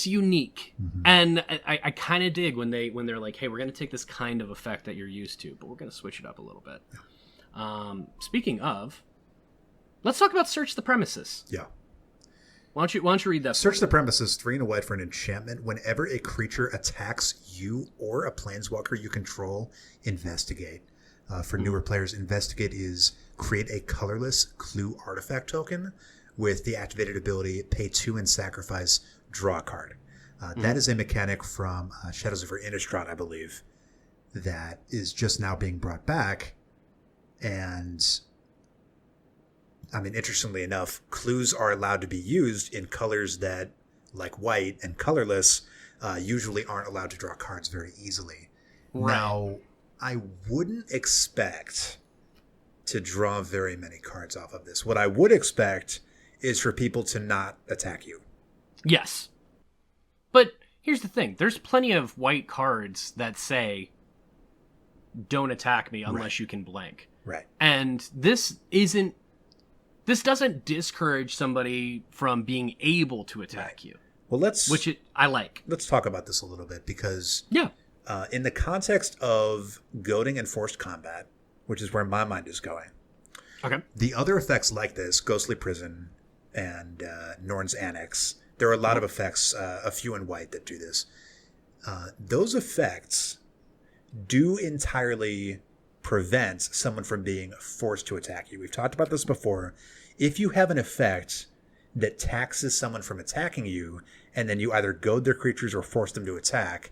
unique, and I kind of dig when they're like, "Hey, we're going to take this kind of effect that you're used to, but we're going to switch it up a little bit." Yeah. Speaking of, let's talk about Search the Premises. Yeah. Why don't you read that? Search the Premises, 3 and a white for an enchantment. Whenever a creature attacks you or a planeswalker you control, investigate. For newer players, investigate is create a colorless clue artifact token with the activated ability pay 2 and sacrifice, draw a card. That is a mechanic from Shadows of Innistrad, I believe, that is just now being brought back. And I mean, interestingly enough, clues are allowed to be used in colors that, like white and colorless, usually aren't allowed to draw cards very easily. Right. Now, I wouldn't expect to draw very many cards off of this. What I would expect is for people to not attack you. Yes. But here's the thing. There's plenty of white cards that say, don't attack me unless you can blank. Right. And this doesn't discourage somebody from being able to attack you. Well, I like. Let's talk about this a little bit because in the context of goading and forced combat, which is where my mind is going. Okay. The other effects like this, Ghostly Prison and Norn's Annex, there are a lot of effects, a few in white that do this. Those effects do entirely prevent someone from being forced to attack you. We've talked about this before. If you have an effect that taxes someone from attacking you, and then you either goad their creatures or force them to attack,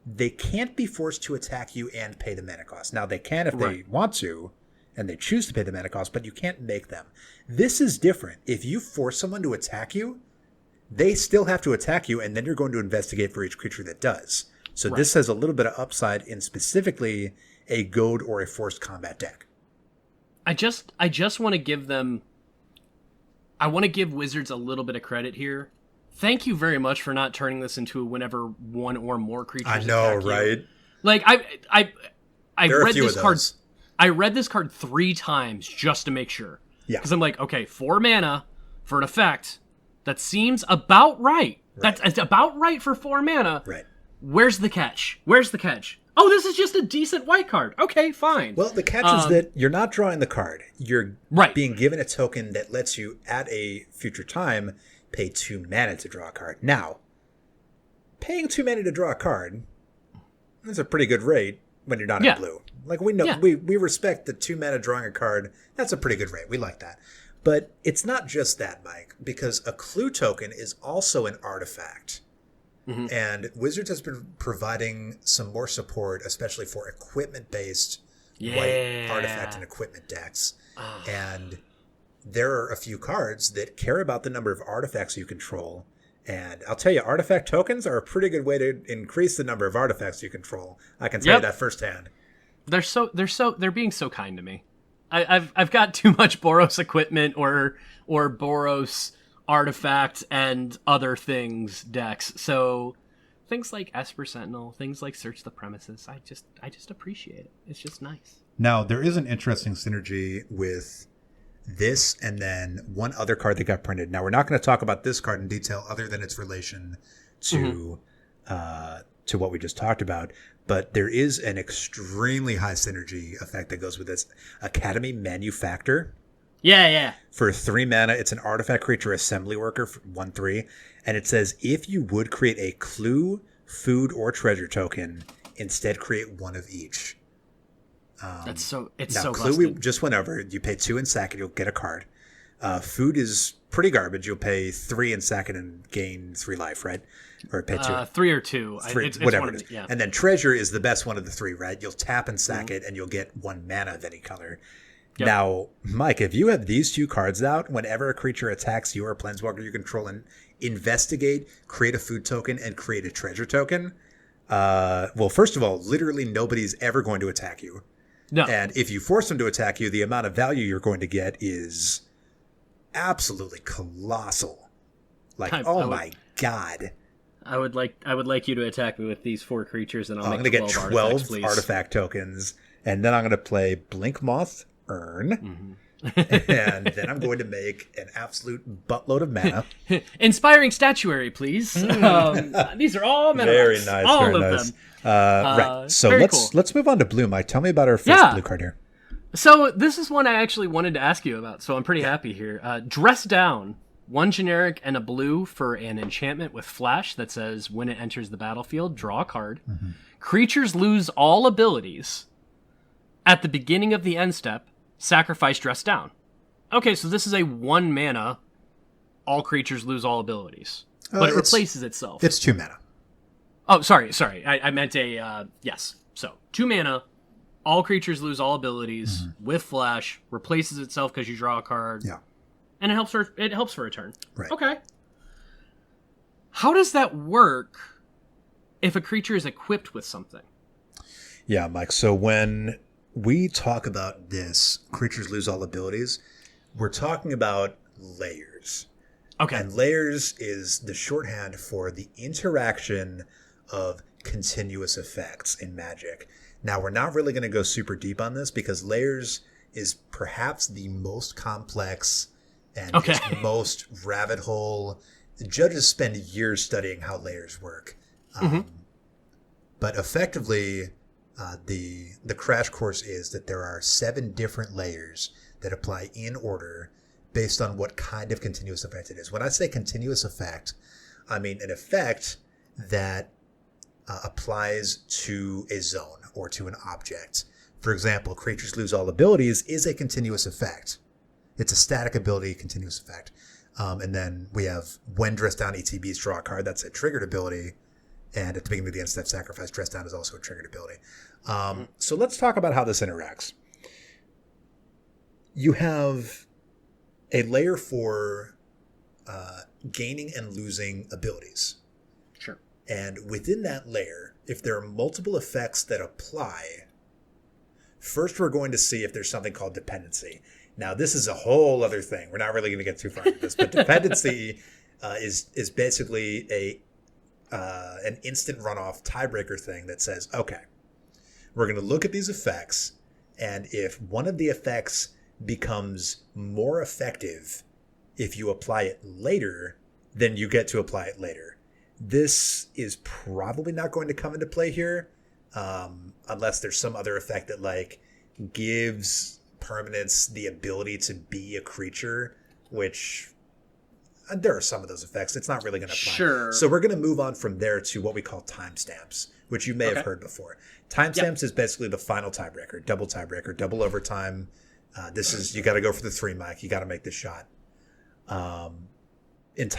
they can't be forced to attack you and pay the mana cost. Now, they can if they want to, and they choose to pay the mana cost, but you can't make them. This is different. If you force someone to attack you, they still have to attack you, and then you're going to investigate for each creature that does. So this has a little bit of upside in specifically a goad or a forced combat deck. I just want to give them... I want to give Wizards a little bit of credit here. Thank you very much for not turning this into a whenever one or more creatures attack you. I know, right? Like, I read this card. I read this card 3 times just to make sure. Yeah. Because I'm like, okay, 4 mana for an effect that seems about right. That's about right for 4 mana. Right. Where's the catch? Oh, this is just a decent white card. Okay, fine. Well, the catch is that you're not drawing the card. You're being given a token that lets you, at a future time, pay 2 mana to draw a card. Now, paying 2 mana to draw a card is a pretty good rate when you're not in blue. Like, we know, we respect the 2 mana drawing a card. That's a pretty good rate. We like that. But it's not just that, Mike, because a clue token is also an artifact. Mm-hmm. And Wizards has been providing some more support, especially for equipment-based white artifact and equipment decks. And there are a few cards that care about the number of artifacts you control. And I'll tell you, artifact tokens are a pretty good way to increase the number of artifacts you control. I can tell you that firsthand. They're being so kind to me. I've got too much Boros equipment or Boros artifact and other things decks. So things like Esper Sentinel, things like Search the Premises, I just appreciate it. It's just nice. Now, there is an interesting synergy with this and then one other card that got printed. Now, we're not going to talk about this card in detail other than its relation to what we just talked about. But there is an extremely high synergy effect that goes with this. Academy Manufactor. Yeah. For 3 mana, it's an artifact creature assembly worker for 1/3. And it says, if you would create a clue, food, or treasure token, instead create one of each. It's now, so Clue we busted. just went over. You pay 2 in sack and you'll get a card. Food is pretty garbage. You'll pay 3 in sack and gain 3 life, right? Or pay 2. 3 or 2. It's whatever it is. Yeah. And then treasure is the best one of the 3, right? You'll tap and sack it and you'll get 1 mana of any color. Yep. Now, Mike, if you have these 2 cards out, whenever a creature attacks you or a planeswalker you control and investigate, create a food token, and create a treasure token, well, first of all, literally nobody's ever going to attack you. No. And if you force them to attack you, the amount of value you're going to get is absolutely colossal. Like, my God. I would like you to attack me with these 4 creatures, and I'm going to get 12 artifact tokens, and then I'm going to play Blink Moth Urn, and then I'm going to make an absolute buttload of mana. Inspiring Statuary, please. These are all mana. Very nice. All very of nice. them. Right. So let's move on to blue, Mike. Tell me about our first blue card here. So this is one I actually wanted to ask you about, so I'm pretty happy here. Dress Down. 1 generic and a blue for an enchantment with flash that says when it enters the battlefield, draw a card. Mm-hmm. Creatures lose all abilities. At the beginning of the end step, sacrifice Dress Down. Okay, so this is a 1 mana, all creatures lose all abilities. But it replaces itself. It's 2 mana. Oh, sorry. I meant a, yes. So, 2 mana, all creatures lose all abilities with flash, replaces itself because you draw a card. Yeah. And it helps for a turn. Right. Okay. How does that work if a creature is equipped with something? Yeah, Mike. So when we talk about this, creatures lose all abilities, we're talking about layers. Okay. And layers is the shorthand for the interaction of continuous effects in Magic. Now, we're not really going to go super deep on this because layers is perhaps the most complex and just most rabbit hole. The judges spend years studying how layers work. But effectively, the crash course is that there are 7 different layers that apply in order based on what kind of continuous effect it is. When I say continuous effect, I mean an effect that applies to a zone or to an object. For example, creatures lose all abilities is a continuous effect. It's a static ability, continuous effect. And then we have when Dress Down ETBs draw a card. That's a triggered ability. And at the beginning of the end step, sacrifice Dress Down is also a triggered ability. So let's talk about how this interacts. You have a layer for gaining and losing abilities. Sure. And within that layer, if there are multiple effects that apply, first we're going to see if there's something called dependency. Now, this is a whole other thing. We're not really going to get too far into this, but dependency is basically an instant runoff tiebreaker thing that says, okay, we're going to look at these effects, and if one of the effects becomes more effective if you apply it later, then you get to apply it later. This is probably not going to come into play here unless there's some other effect that like gives permanents the ability to be a creature, which there are some of those effects. It's not really going to apply. Sure. So we're going to move on from there to what we call timestamps, which you may have heard before. Timestamps is basically the final tiebreaker, double overtime. This is, you got to go for the 3, Mike. You got to make this shot. In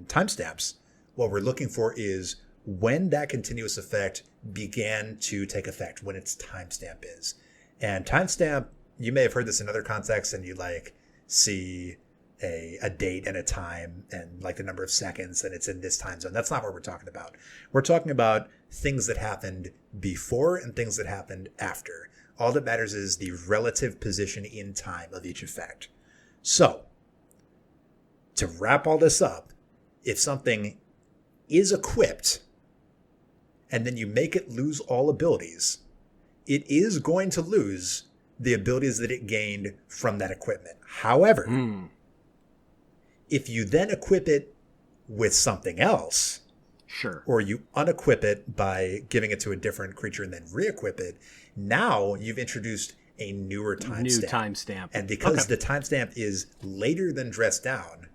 timestamps, what we're looking for is when that continuous effect began to take effect, when its timestamp is. And timestamp, you may have heard this in other contexts, and you like see a date and a time and like the number of seconds, and it's in this time zone. That's not what we're talking about. We're talking about things that happened before and things that happened after. All that matters is the relative position in time of each effect. So, to wrap all this up, if something is equipped and then you make it lose all abilities, it is going to lose the abilities that it gained from that equipment. However, if you then equip it with something else, sure, or you unequip it by giving it to a different creature and then re-equip it, now you've introduced a newer timestamp. New timestamp. And because the timestamp is later than Dress Down,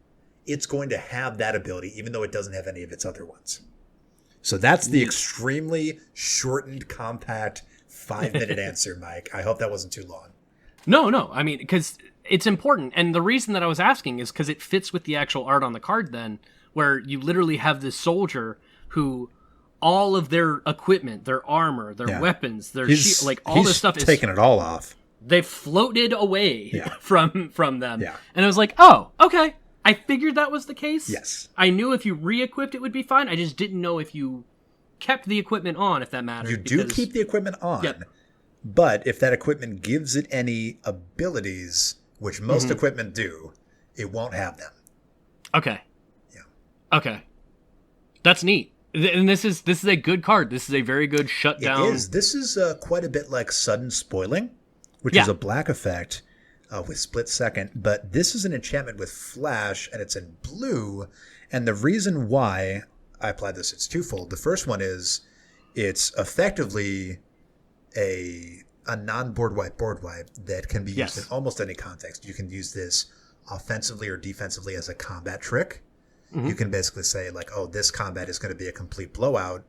it's going to have that ability, even though it doesn't have any of its other ones. So that's the extremely shortened, compact 5-minute answer, Mike. I hope that wasn't too long. No. I mean, because it's important. And the reason that I was asking is because it fits with the actual art on the card then, where you literally have this soldier who all of their equipment, their armor, their weapons, their shield, like all this stuff is taking it all off. They floated away from them. Yeah. And I was like, oh, okay. I figured that was the case. Yes. I knew if you re-equipped it would be fine. I just didn't know if you kept the equipment on, if that mattered. You do keep the equipment on, but if that equipment gives it any abilities, which most equipment do, it won't have them. Okay. Yeah. Okay. That's neat. And this is a good card. This is a very good shutdown. It is. This is quite a bit like Sudden Spoiling, which is a black effect with Split Second. But this is an enchantment with Flash, and it's in blue. And the reason why I applied this, it's twofold. The first one is it's effectively a non-board wipe that can be used in almost any context. You can use this offensively or defensively as a combat trick. You can basically say, like, oh, this combat is going to be a complete blowout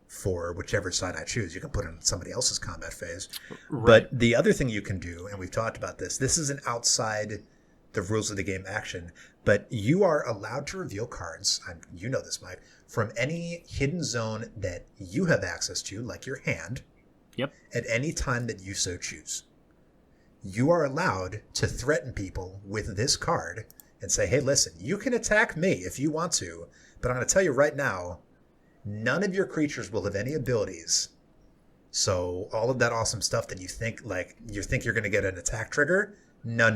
for whichever side I choose. You can put it in somebody else's combat phase. Right. But the other thing you can do, and we've talked about this is an outside the rules of the game action, but you are allowed to reveal cards, you know this, Mike, from any hidden zone that you have access to, like your hand, at any time that you so choose. You are allowed to threaten people with this card and say, hey, listen, you can attack me if you want to, but I'm going to tell you right now, none of your creatures will have any abilities. So all of that awesome stuff that you think you're going to get an attack trigger, no.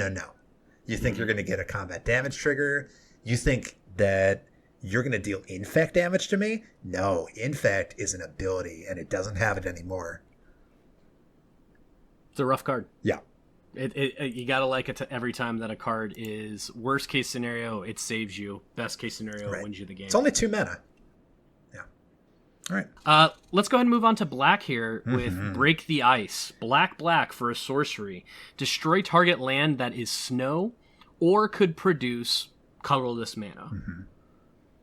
You think you're going to get a combat damage trigger? You think that you're going to deal infect damage to me? No, infect is an ability, and it doesn't have it anymore. It's a rough card. Yeah. You gotta like it every time that a card is worst case scenario, it saves you. Best case scenario, it wins you the game. It's only 2 mana. Yeah. All right. Let's go ahead and move on to black here with Break the Ice. Black for a sorcery. Destroy target land that is snow or could produce colorless mana.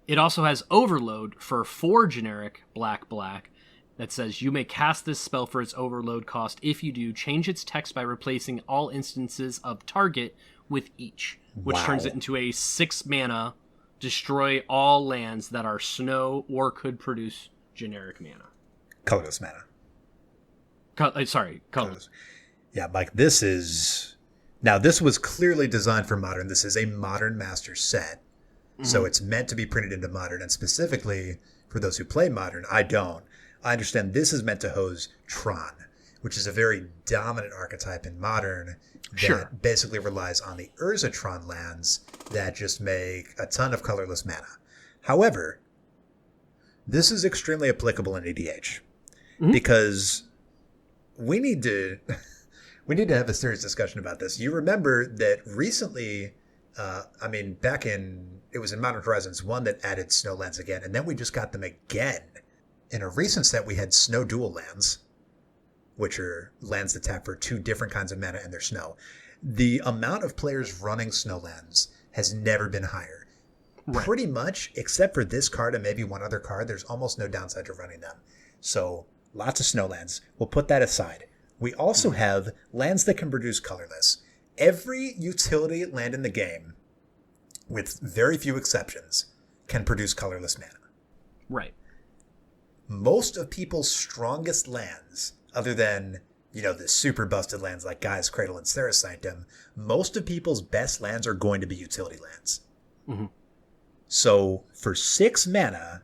It also has Overload for 4 generic black that says you may cast this spell for its overload cost. If you do, change its text by replacing all instances of target with each, which turns it into a 6 mana destroy all lands that are snow or could produce generic mana. Colorless mana. Colorless. Yeah, Mike, this was clearly designed for Modern. This is a Modern Master set. So it's meant to be printed into Modern, and specifically for those who play Modern, I don't. I understand this is meant to hose Tron, which is a very dominant archetype in Modern that basically relies on the Urzatron lands that just make a ton of colorless mana. However, this is extremely applicable in EDH because we need to have a serious discussion about this. You remember that recently, it was in Modern Horizons 1 that added snow lands again, and then we just got them again. In a recent set, we had snow dual lands, which are lands that tap for 2 different kinds of mana and they're snow. The amount of players running snow lands has never been higher. Right. Pretty much, except for this card and maybe one other card, there's almost no downside to running them. So, lots of snow lands. We'll put that aside. We also have lands that can produce colorless. Every utility land in the game, with very few exceptions, can produce colorless mana. Right. Most of people's strongest lands, other than, the super busted lands like Gaia's Cradle and Serra's Sanctum, most of people's best lands are going to be utility lands. So for 6 mana,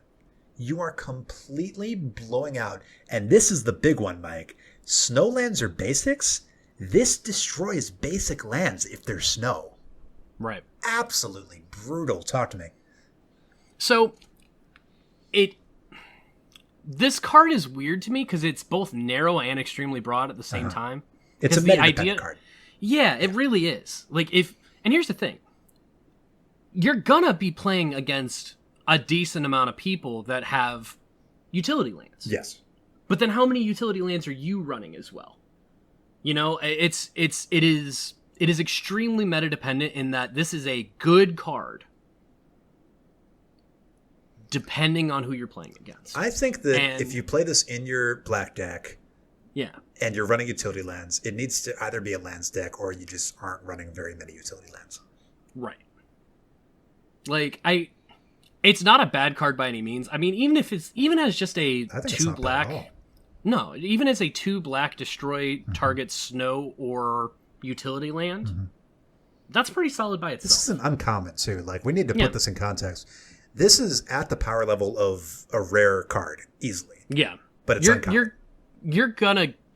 you are completely blowing out. And this is the big one, Mike. Snow lands are basics. This destroys basic lands if they're snow. Right. Absolutely brutal. Talk to me. So, this card is weird to me because it's both narrow and extremely broad at the same time. It's a meta-dependent card. Yeah, it really is. And here's the thing. You're gonna be playing against a decent amount of people that have utility lands. Yes. But then how many utility lands are you running as well? It is extremely meta-dependent in that this is a good card depending on who you're playing against. I think that if you play this in your black deck, Yeah. And you're running utility lands, it needs to either be a lands deck or you just aren't running very many utility lands. Right. Like, it's not a bad card by any means. I mean, even as just a 2 black. No, even as a 2 black destroy target snow or utility land, that's pretty solid by itself. This is an uncommon too. Like, we need to put this in context. This is at the power level of a rare card easily. Yeah, but it's uncommon.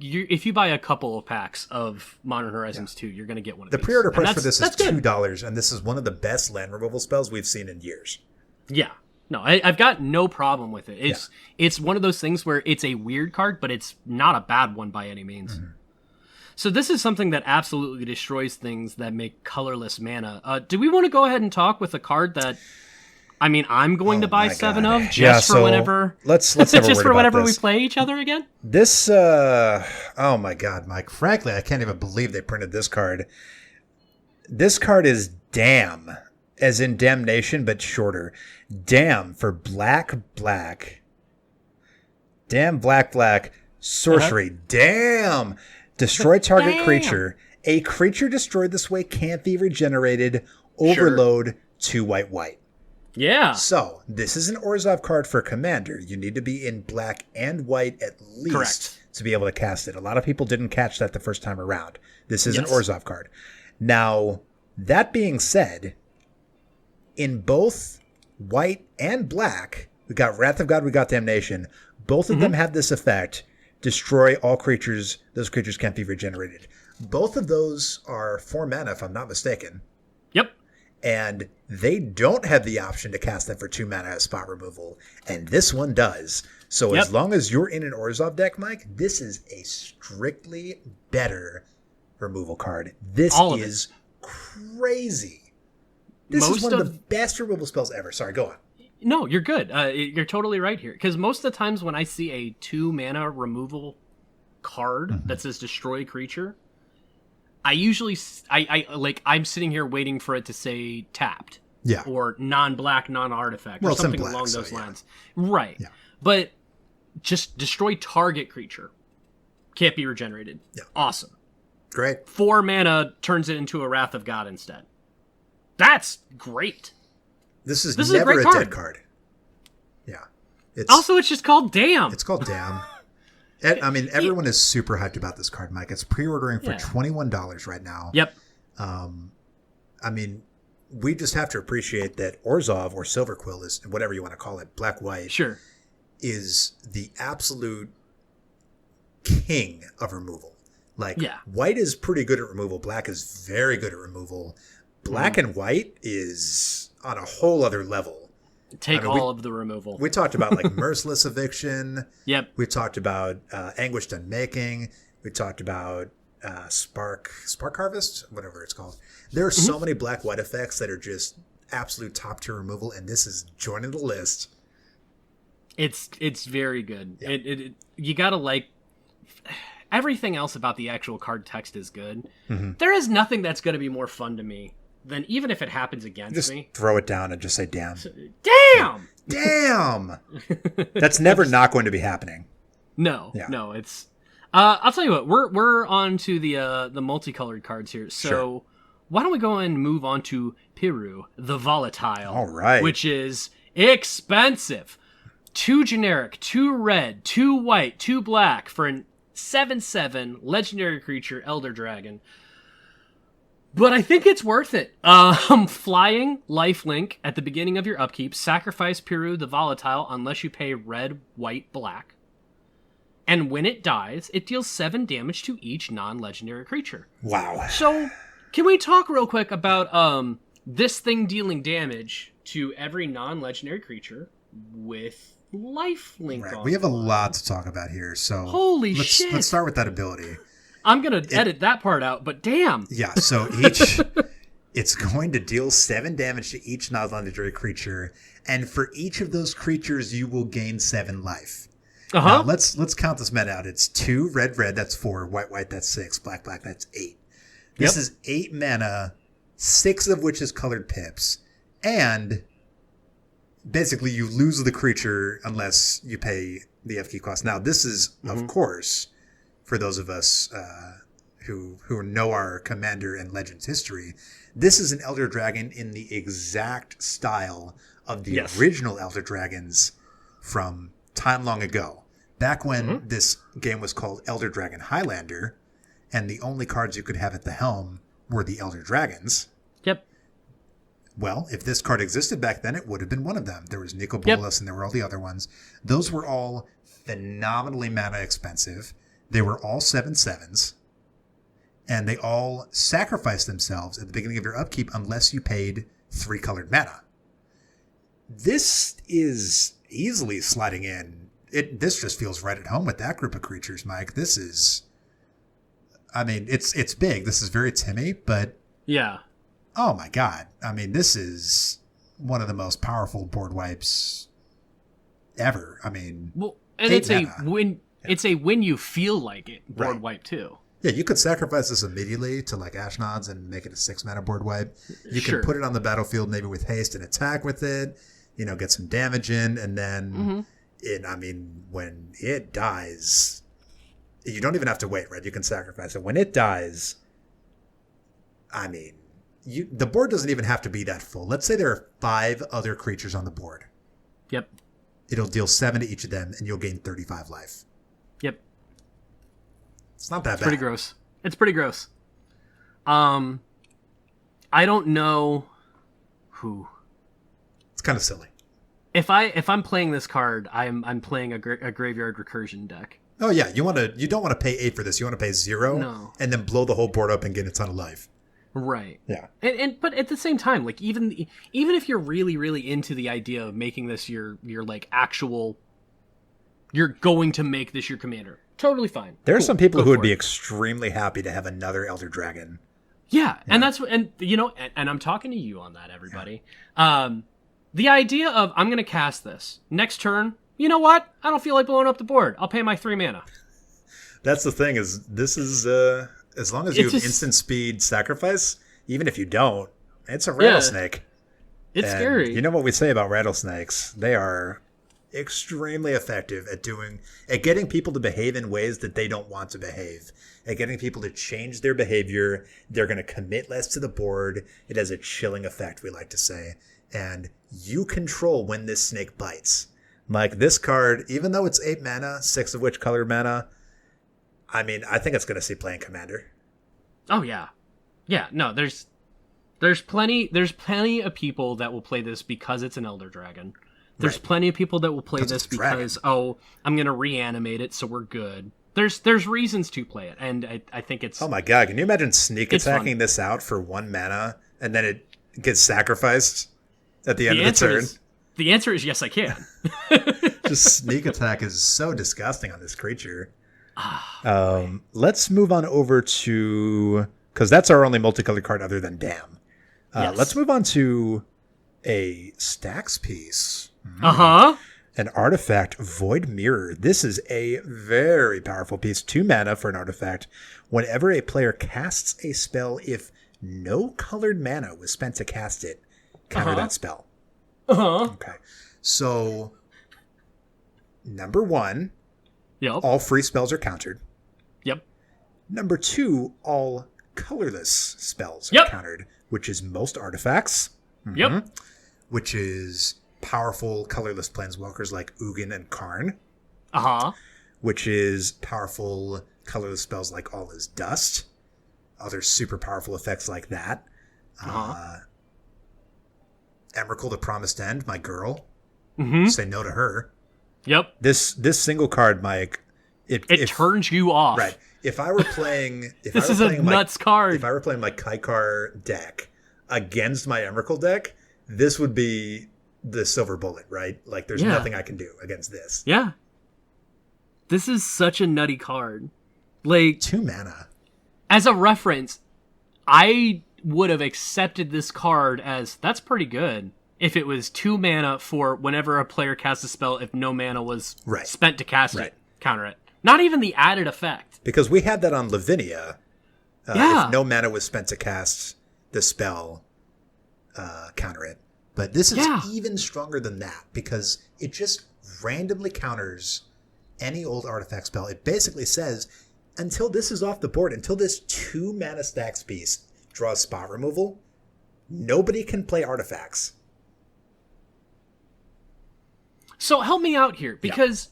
If you buy a couple of packs of Modern Horizons 2, you're gonna get one of these. The pre-order price for this is $2, and this is one of the best land removal spells we've seen in years. Yeah. No, I've got no problem with it. It's one of those things where it's a weird card, but it's not a bad one by any means. So this is something that absolutely destroys things that make colorless mana. Do we want to go ahead and talk with a card that, I mean, I'm going to buy 7 of just for whenever. Let's have just for whenever we play each other again. This, oh my God, Mike. Frankly, I can't even believe they printed this card. This card is Damn, as in Damnation, but shorter. Damn for black. Damn black. Sorcery. Damn. Destroy target creature. A creature destroyed this way can't be regenerated. Overload 2 white. Yeah. So, this is an Orzhov card for Commander. You need to be in black and white at least to be able to cast it. A lot of people didn't catch that the first time around. This is an Orzhov card. Now, that being said, in both white and black, we got Wrath of God, we got Damnation. Both of them have this effect. Destroy all creatures. Those creatures can't be regenerated. Both of those are 4 mana, if I'm not mistaken. Yep. And they don't have the option to cast them for 2 mana as spot removal. And this one does. So as long as you're in an Orzhov deck, Mike, this is a strictly better removal card. This is crazy. This is one of the best removal spells ever. Sorry, go on. No, you're good. You're totally right here. Because most of the times when I see a 2 mana removal card that says destroy creature, I usually I'm sitting here waiting for it to say tapped. Yeah. Or non-black, non-artifact, or something along those lines. Right. Yeah. But just destroy target creature. Can't be regenerated. Yeah. Awesome. Great. 4 mana turns it into a Wrath of God instead. That's great. This is never a dead card. Yeah. It's just called Damn. It's called Damn. I mean, everyone is super hyped about this card, Mike. It's pre-ordering for $21 right now. Yep. I mean, we just have to appreciate that Orzhov or Silverquill is whatever you want to call it, black-white, is the absolute king of removal. Like, white is pretty good at removal. Black is very good at removal. Black and white is on a whole other level. Take all of the removal. We talked about like Merciless Eviction. Yep. We talked about Anguished Unmaking. We talked about Spark Harvest, whatever it's called. There are so many black-white effects that are just absolute top-tier removal, and this is joining the list. It's very good. Yeah. You gotta like... Everything else about the actual card text is good. There is nothing that's going to be more fun to me than, even if it happens against me, throw it down and just say damn. Damn! That's never not going to be happening. No. It's I'll tell you what, we're on to the multicolored cards here. So why don't we go and move on to Piru, the Volatile. All right. Which is expensive. 2 generic, 2 red, 2 white, 2 black for an 7/7 legendary creature, Elder Dragon. But I think it's worth it. Flying, lifelink, at the beginning of your upkeep, sacrifice Piru the Volatile unless you pay red, white, black. And when it dies, it deals 7 damage to each non-legendary creature. Wow. So, can we talk real quick about this thing dealing damage to every non-legendary creature with lifelink on? We have a lot to talk about here, so holy shit. Let's start with that ability. I'm going to edit that part out, but damn. Yeah, so it's going to deal 7 damage to each non-legendary creature, and for each of those creatures, you will gain 7 life. Now, let's count this mana out. It's 2 red, that's 4, white, that's 6, black, that's 8. This is 8 mana, 6 of which is colored pips, and basically you lose the creature unless you pay the FK cost. Now, this is, of course, for those of us who know our Commander and Legends history, this is an Elder Dragon in the exact style of the original Elder Dragons from time long ago. Back when this game was called Elder Dragon Highlander, and the only cards you could have at the helm were the Elder Dragons. Yep. Well, if this card existed back then, it would have been one of them. There was Nicol Bolas and there were all the other ones. Those were all phenomenally mana expensive. They were all 7/7s. And they all sacrificed themselves at the beginning of your upkeep unless you paid 3 colored mana. This is easily sliding in. This just feels right at home with that group of creatures, Mike. This is... I mean, it's big. This is very Timmy, but... Yeah. Oh my god. I mean, this is one of the most powerful board wipes ever. I mean... Well, and it's a when you feel like it board wipe, too. Yeah, you could sacrifice this immediately to like Ashnods and make it a 6-mana board wipe. You can put it on the battlefield maybe with haste and attack with it, get some damage in, and then when it dies, you don't even have to wait, right? You can sacrifice it. When it dies, I mean, the board doesn't even have to be that full. Let's say there are 5 other creatures on the board. Yep. It'll deal 7 to each of them, and you'll gain 35 life. Yep. It's not that bad. It's pretty gross. I don't know who. It's kind of silly. If I'm playing this card, I'm playing a graveyard recursion deck. Oh yeah, you don't want to pay 8 for this. You want to pay 0 and then blow the whole board up and get a ton of life. Right. Yeah. But at the same time, like even if you're really really into the idea of making this your like actual, you're going to make this your commander. Totally fine. There are some people who would be extremely happy to have another Elder Dragon. Yeah, and that's what, and I'm talking to you on that, everybody. Yeah. The idea of I'm going to cast this next turn. You know what? I don't feel like blowing up the board. I'll pay my 3 mana. That's the thing. Is this is as long as you have instant speed sacrifice, even if you don't, it's a rattlesnake. It's scary. You know what we say about rattlesnakes? They are extremely effective at getting people to behave in ways that they don't want to behave, at getting people to change their behavior. They're going to commit less to the board. It has a chilling effect, we like to say, and you control when this snake bites. Like this card, even though it's 8 mana, 6 of which colored mana, I mean, I think it's going to see play in Commander. Oh yeah, no, there's plenty of people that will play this because it's an Elder Dragon. There's plenty of people that will play this because, I'm going to reanimate it, so we're good. There's reasons to play it, and I think it's... Oh my god, can you imagine sneak attacking this out for 1 mana, and then it gets sacrificed at the end of the turn? The answer is yes, I can. Just sneak attack is so disgusting on this creature. Let's move on over to... Because that's our only multicolored card other than Damn. Yes. Let's move on to a Stacks piece. An artifact, Void Mirror. This is a very powerful piece. 2 mana for an artifact. Whenever a player casts a spell, if no colored mana was spent to cast it, counter that spell. Okay. So, number 1, all free spells are countered. Yep. Number 2, all colorless spells are countered, which is most artifacts. Yep. Which is powerful colorless planeswalkers like Ugin and Karn. Which is powerful colorless spells like All Is Dust. Other super powerful effects like that. Emrakul the Promised End, my girl. Say no to her. Yep. This single card, Mike, it turns you off. Right. If I were playing... This is a nuts card. If I were playing my Kaikar deck against my Emrakul deck, this would be the silver bullet, right? Like, there's nothing I can do against this. Yeah. This is such a nutty card. Like, 2 mana. As a reference, I would have accepted this card as, that's pretty good, if it was 2 mana for whenever a player casts a spell, if no mana was spent to cast it, counter it. Not even the added effect. Because we had that on Lavinia. If no mana was spent to cast the spell, counter it. But this is even stronger than that, because it just randomly counters any old artifact spell. It basically says, until this is off the board, until this 2 mana stacks piece draws spot removal, nobody can play artifacts. So help me out here, because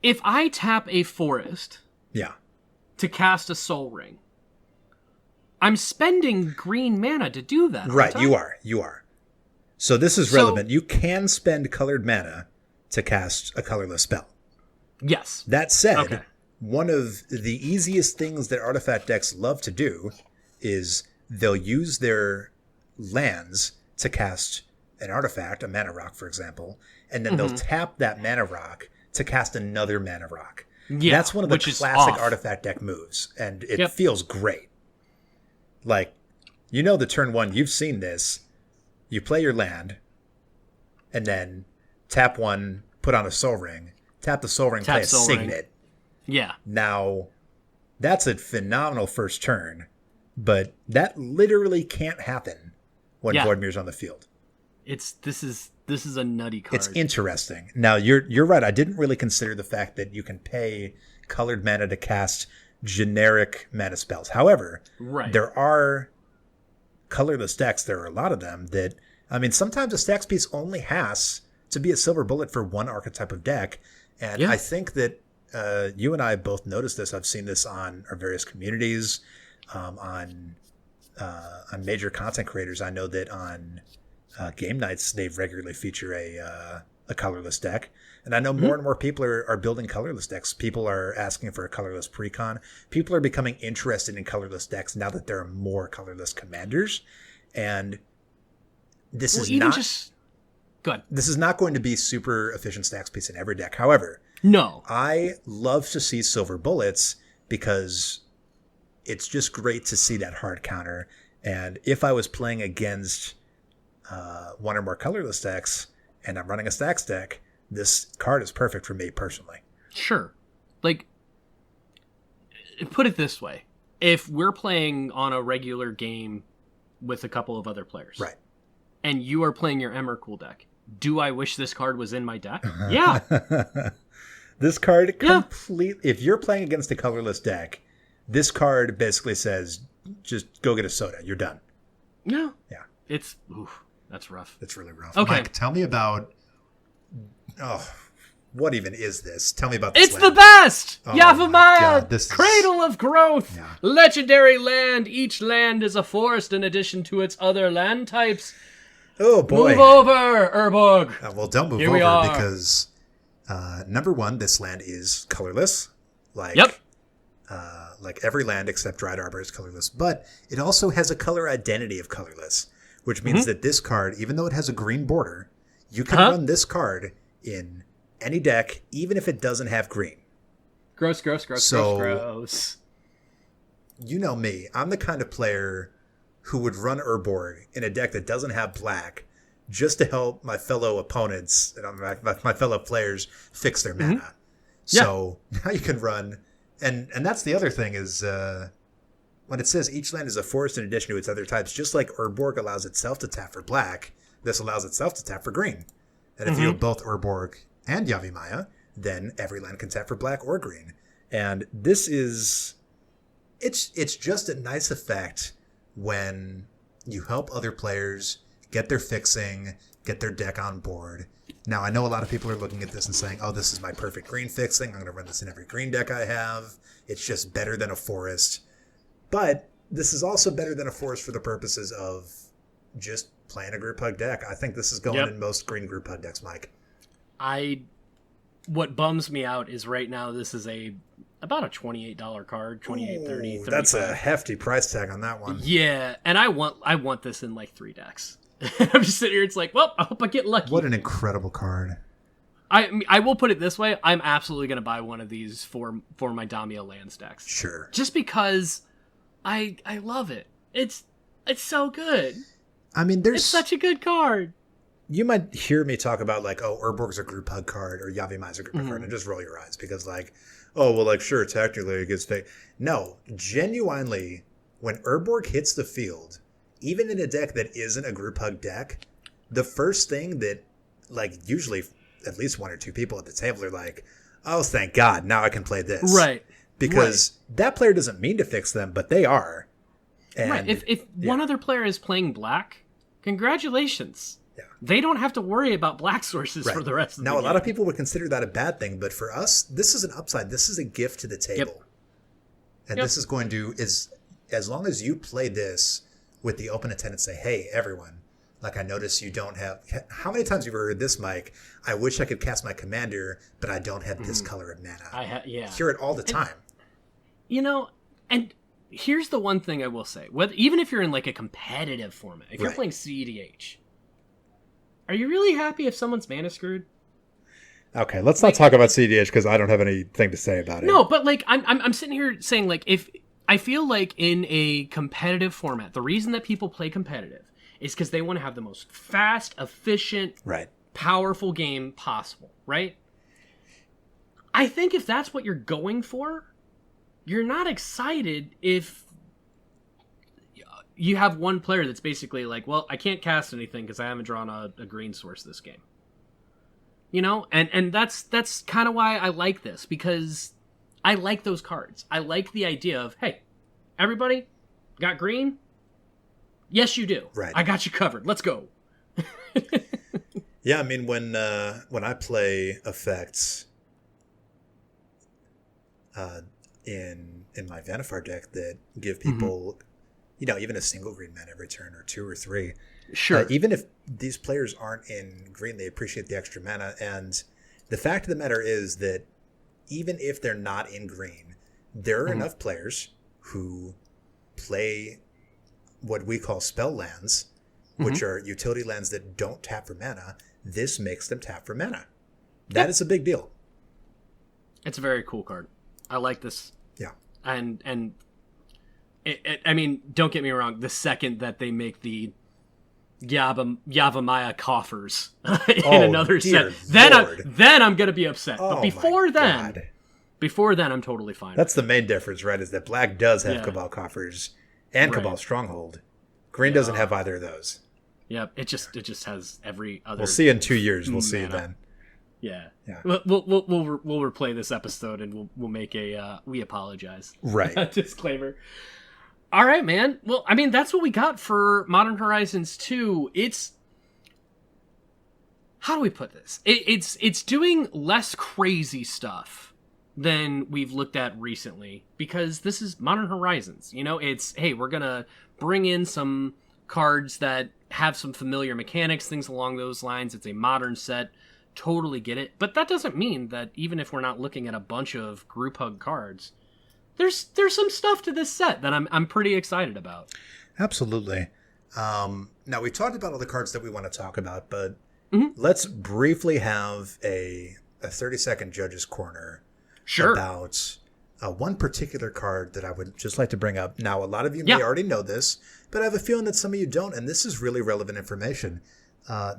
if I tap a forest to cast a Soul Ring, I'm spending green mana to do that. Right, you are. So this is relevant. You can spend colored mana to cast a colorless spell. Yes. That said, one of the easiest things that artifact decks love to do is they'll use their lands to cast an artifact, a mana rock, for example, and then they'll tap that mana rock to cast another mana rock. Yeah, that's one of the classic artifact deck moves, and it feels great. Like, the turn 1, you've seen this. You play your land, and then tap 1, put on a Soul Ring, tap the Soul Ring, play a Signet. Yeah. Now, that's a phenomenal first turn, but that literally can't happen when Voidmir's on the field. This is a nutty card. It's interesting. Now, you're right. I didn't really consider the fact that you can pay colored mana to cast generic mana spells. However, there are colorless decks. There are a lot of them that, sometimes a stacks piece only has to be a silver bullet for one archetype of deck. And I think that you and I both noticed this. I've seen this on our various communities, on major content creators. I know that on game nights, they regularly feature a colorless deck. And I know more and more people are building colorless decks. People are asking for a colorless precon. People are becoming interested in colorless decks now that there are more colorless commanders. And this is not this is not going to be super efficient stacks piece in every deck. However, I love to see silver bullets because it's just great to see that hard counter. And if I was playing against one or more colorless decks and I'm running a stacks deck, this card is perfect for me personally. Sure. Like, put it this way. If we're playing on a regular game with a couple of other players, right, and you are playing your Emrakul deck, do I wish this card was in my deck? Yeah. This card completely... If you're playing against a colorless deck, this card basically says, just go get a soda. You're done. No. Yeah. It's... Oof, that's rough. It's really rough. Okay. Mike, tell me about... what even is this? Tell me about this. It's land. The best! Yavimaya, Cradle of Growth, legendary land. Each land is a forest in addition to its other land types. Oh boy! Move over, Urborg. Well, don't move over because number one, this land is colorless. Like every land except Dried Arbor is colorless, but it also has a color identity of colorless, which means that this card, even though it has a green border, you can run this card in any deck, even if it doesn't have green. Gross. You know me. I'm the kind of player who would run Urborg in a deck that doesn't have black just to help my fellow opponents and my fellow players fix their mana. So now you can run... And that's the other thing is when it says each land is a forest in addition to its other types, just like Urborg allows itself to tap for black, this allows itself to tap for green. And if you have both Urborg and Yavimaya, then every land can tap for black or green. And this is... It's just a nice effect when you help other players get their fixing, get their deck on board. Now, I know a lot of people are looking at this and saying, oh, this is my perfect green fixing. I'm going to run this in every green deck I have. It's just better than a forest. But this is also better than a forest for the purposes of just playing a group hug deck. I think this is going in most green group hug decks, Mike. What bums me out is right now this is about a $28 card, $28, $30, $35. That's a hefty price tag on that one. Yeah, and I want this in like 3 decks. I'm just sitting here, it's like, well, I hope I get lucky. What an incredible card. I will put it this way, I'm absolutely going to buy one of these for my Damia Lands decks. Sure. Just because I love it. It's so good. I mean, it's such a good card. You might hear me talk about like, oh, Urborg's a group hug card or Yavimaya's a group hug card, and just roll your eyes because like, oh, well, like, sure, technically it gets fake. No, genuinely, when Urborg hits the field, even in a deck that isn't a group hug deck, the first thing that, like, usually at least 1 or 2 people at the table are like, oh, thank God, now I can play this. Right. because that player doesn't mean to fix them, but they are. And, right. If one other player is playing black, congratulations. Yeah. They don't have to worry about black sources for the rest of the game. Now, a lot of people would consider that a bad thing, but for us, this is an upside. This is a gift to the table. And this is going to, as long as you play this with the open intent and say, hey, everyone, like I notice you don't have, how many times have you ever heard this, Mike? I wish I could cast my commander, but I don't have this color of mana. I hear it all the time. And here's the one thing I will say. Even if you're in like a competitive format, if you're playing CEDH, are you really happy if someone's mana screwed? Okay, let's not talk about CEDH because I don't have anything to say about it. No, but like I'm sitting here saying like if I feel like in a competitive format, the reason that people play competitive is because they want to have the most fast, efficient, powerful game possible, right? I think if that's what you're going for, you're not excited if you have one player that's basically like, well, I can't cast anything because I haven't drawn a green source this game. And that's kind of why I like this, because I like those cards. I like the idea of, hey, everybody got green? Yes, you do. Right. I got you covered. Let's go. Yeah, I mean, when I play effects in my Vanifar deck that give people, even a single green mana every turn or 2 or 3. Sure. Even if these players aren't in green, they appreciate the extra mana. And the fact of the matter is that even if they're not in green, there are enough players who play what we call spell lands, which are utility lands that don't tap for mana. This makes them tap for mana. That is a big deal. It's a very cool card. I like this. Yeah. And I mean, don't get me wrong. The second that they make the Yavimaya coffers in another set, then I'm going to be upset. But before then, I'm totally fine. That's the main difference, right? Is that black does have Cabal coffers and Cabal Stronghold. Green doesn't have either of those. Yep. It just has every other. We'll see in 2 years. We'll see then. Yeah. We'll replay this episode and we'll make a we apologize disclaimer. All right, man. Well, I mean, that's what we got for Modern Horizons 2. How do we put this? It's doing less crazy stuff than we've looked at recently, because this is Modern Horizons. It's, hey, we're going to bring in some cards that have some familiar mechanics, things along those lines. It's a modern set. Totally get it. But that doesn't mean that even if we're not looking at a bunch of group hug cards, there's some stuff to this set that I'm pretty excited about. Absolutely. Now, we talked about all the cards that we want to talk about, but let's briefly have a 30-second judge's corner about one particular card that I would just like to bring up. Now, a lot of you may already know this, but I have a feeling that some of you don't, and this is really relevant information.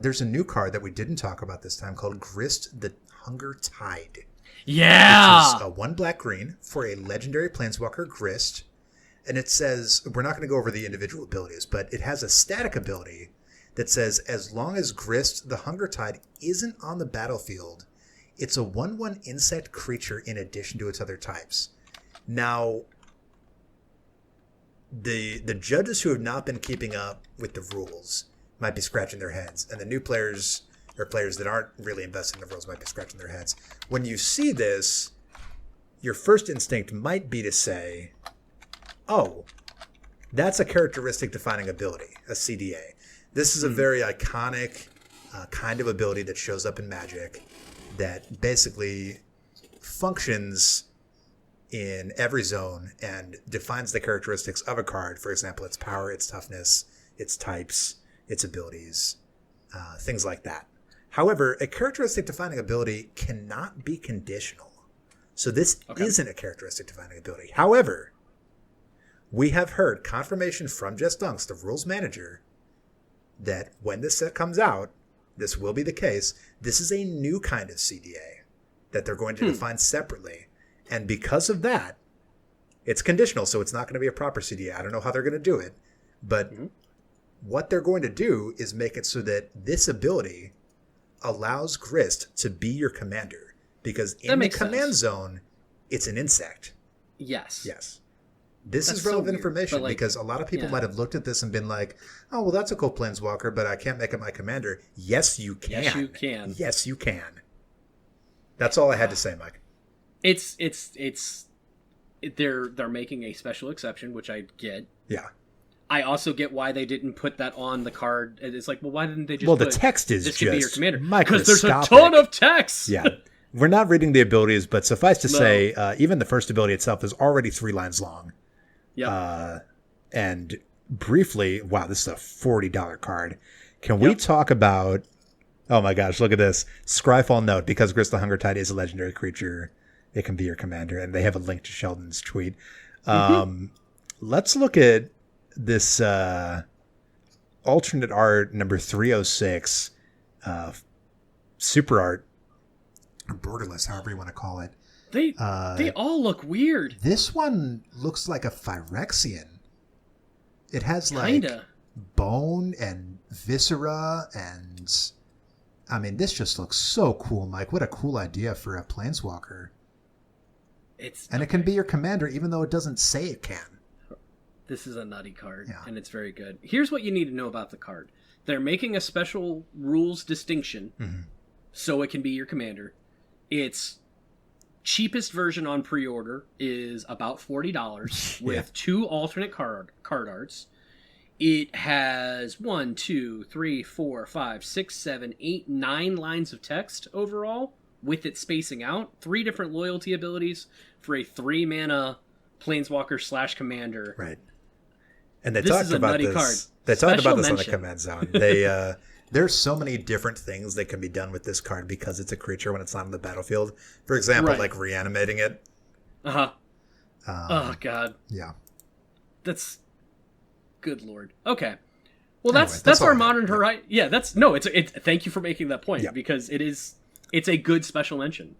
There's a new card that we didn't talk about this time called Grist the Hunger Tide. Yeah! Which is a 1 black-green for a legendary planeswalker, Grist. And it says, we're not going to go over the individual abilities, but it has a static ability that says, as long as Grist the Hunger Tide isn't on the battlefield, it's a 1/1 insect creature in addition to its other types. Now, the judges who have not been keeping up with the rules might be scratching their heads, and the new players or players that aren't really invested in the rules might be scratching their heads. When you see this, your first instinct might be to say, oh, that's a characteristic defining ability, a CDA. This is a very iconic kind of ability that shows up in Magic that basically functions in every zone and defines the characteristics of a card. For example, its power, its toughness, its types, its abilities, things like that. However, a characteristic defining ability cannot be conditional. So this isn't a characteristic defining ability. However, we have heard confirmation from Jess Dunks, the rules manager, that when this set comes out, this will be the case. This is a new kind of CDA that they're going to define separately. And because of that, it's conditional, so it's not going to be a proper CDA. I don't know how they're going to do it, but what they're going to do is make it so that this ability allows Grist to be your commander, because in the command zone, it's an insect. Yes. This is relevant information because a lot of people might have looked at this and been like, oh, well, that's a cool planeswalker, but I can't make it my commander. Yes, you can. Yes, you can. That's all I had to say, Mike. They're making a special exception, which I get. Yeah. I also get why they didn't put that on the card. It's like, well, why didn't they just Well, the text is this just could be your commander? Because there's a ton of text. Yeah. We're not reading the abilities, but suffice to say, even the first ability itself is already 3 lines long. Yeah. And briefly, wow, this is a $40 card. Can we talk about... Oh my gosh, look at this. Scryfall note, because Grist the Hungertide is a legendary creature, it can be your commander. And they have a link to Sheldon's tweet. Let's look at this alternate art number 306, super art, or borderless, however you want to call it. They all look weird. This one looks like a Phyrexian. It has Kinda. bone and viscera, and I mean, this just looks so cool, Mike. What a cool idea for a planeswalker. It can be your commander, even though it doesn't say it can. This is a nutty card, and it's very good. Here's what you need to know about the card. They're making a special rules distinction, so it can be your commander. Its cheapest version on pre-order is about $40 with 2 alternate card arts. It has 1, 2, 3, 4, 5, 6, 7, 8, 9 lines of text overall, with it spacing out. 3 different loyalty abilities for a 3-mana planeswalker / commander. Right. And they talked about this. Card. They talked about this on the command zone. There's so many different things that can be done with this card because it's a creature when it's not on the battlefield. For example, like reanimating it. Oh God. Yeah. That's good Lord. Okay. Well, that's our Modern Horizon. Yeah, it's thank you for making that point because it's a good special mention.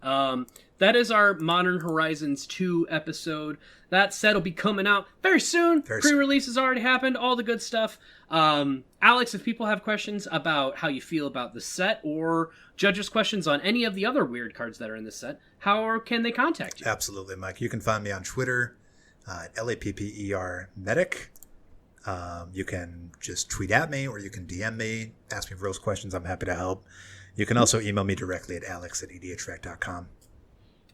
That is our Modern Horizons 2 episode. That set will be coming out very soon. Pre-release has already happened. All the good stuff. Alex, if people have questions about how you feel about the set or judges questions on any of the other weird cards that are in this set, how can they contact you? Absolutely, Mike. You can find me on Twitter at LAPPER Medic. You can just tweet at me or you can DM me. Ask me Rose questions. I'm happy to help. You can also email me directly at alex@edhtrack.com.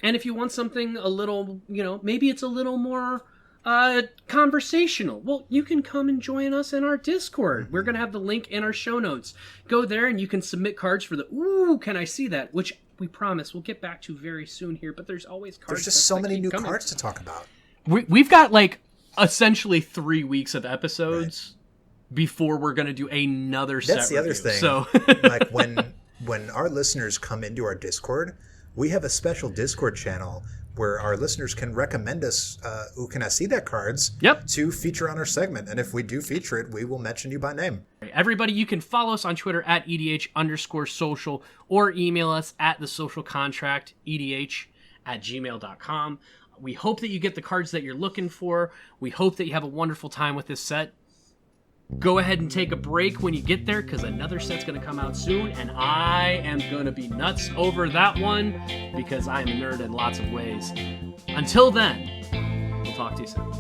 And if you want something a little, maybe it's a little more conversational, well, you can come and join us in our Discord. We're going to have the link in our show notes. Go there and you can submit cards for the, ooh, can I see that? Which we promise we'll get back to very soon here, but there's always cards. There's just so many new cards to talk about. We've got essentially 3 weeks of episodes before we're going to do another set. That's the other thing. So when our listeners come into our Discord, we have a special Discord channel where our listeners can recommend us who can I see that cards to feature on our segment. And if we do feature it, we will mention you by name. Everybody, you can follow us on Twitter at EDH_social or email us at thesocialcontractedh@gmail.com. We hope that you get the cards that you're looking for. We hope that you have a wonderful time with this set. Go ahead and take a break when you get there because another set's going to come out soon, and I am going to be nuts over that one because I'm a nerd in lots of ways. Until then, we'll talk to you soon.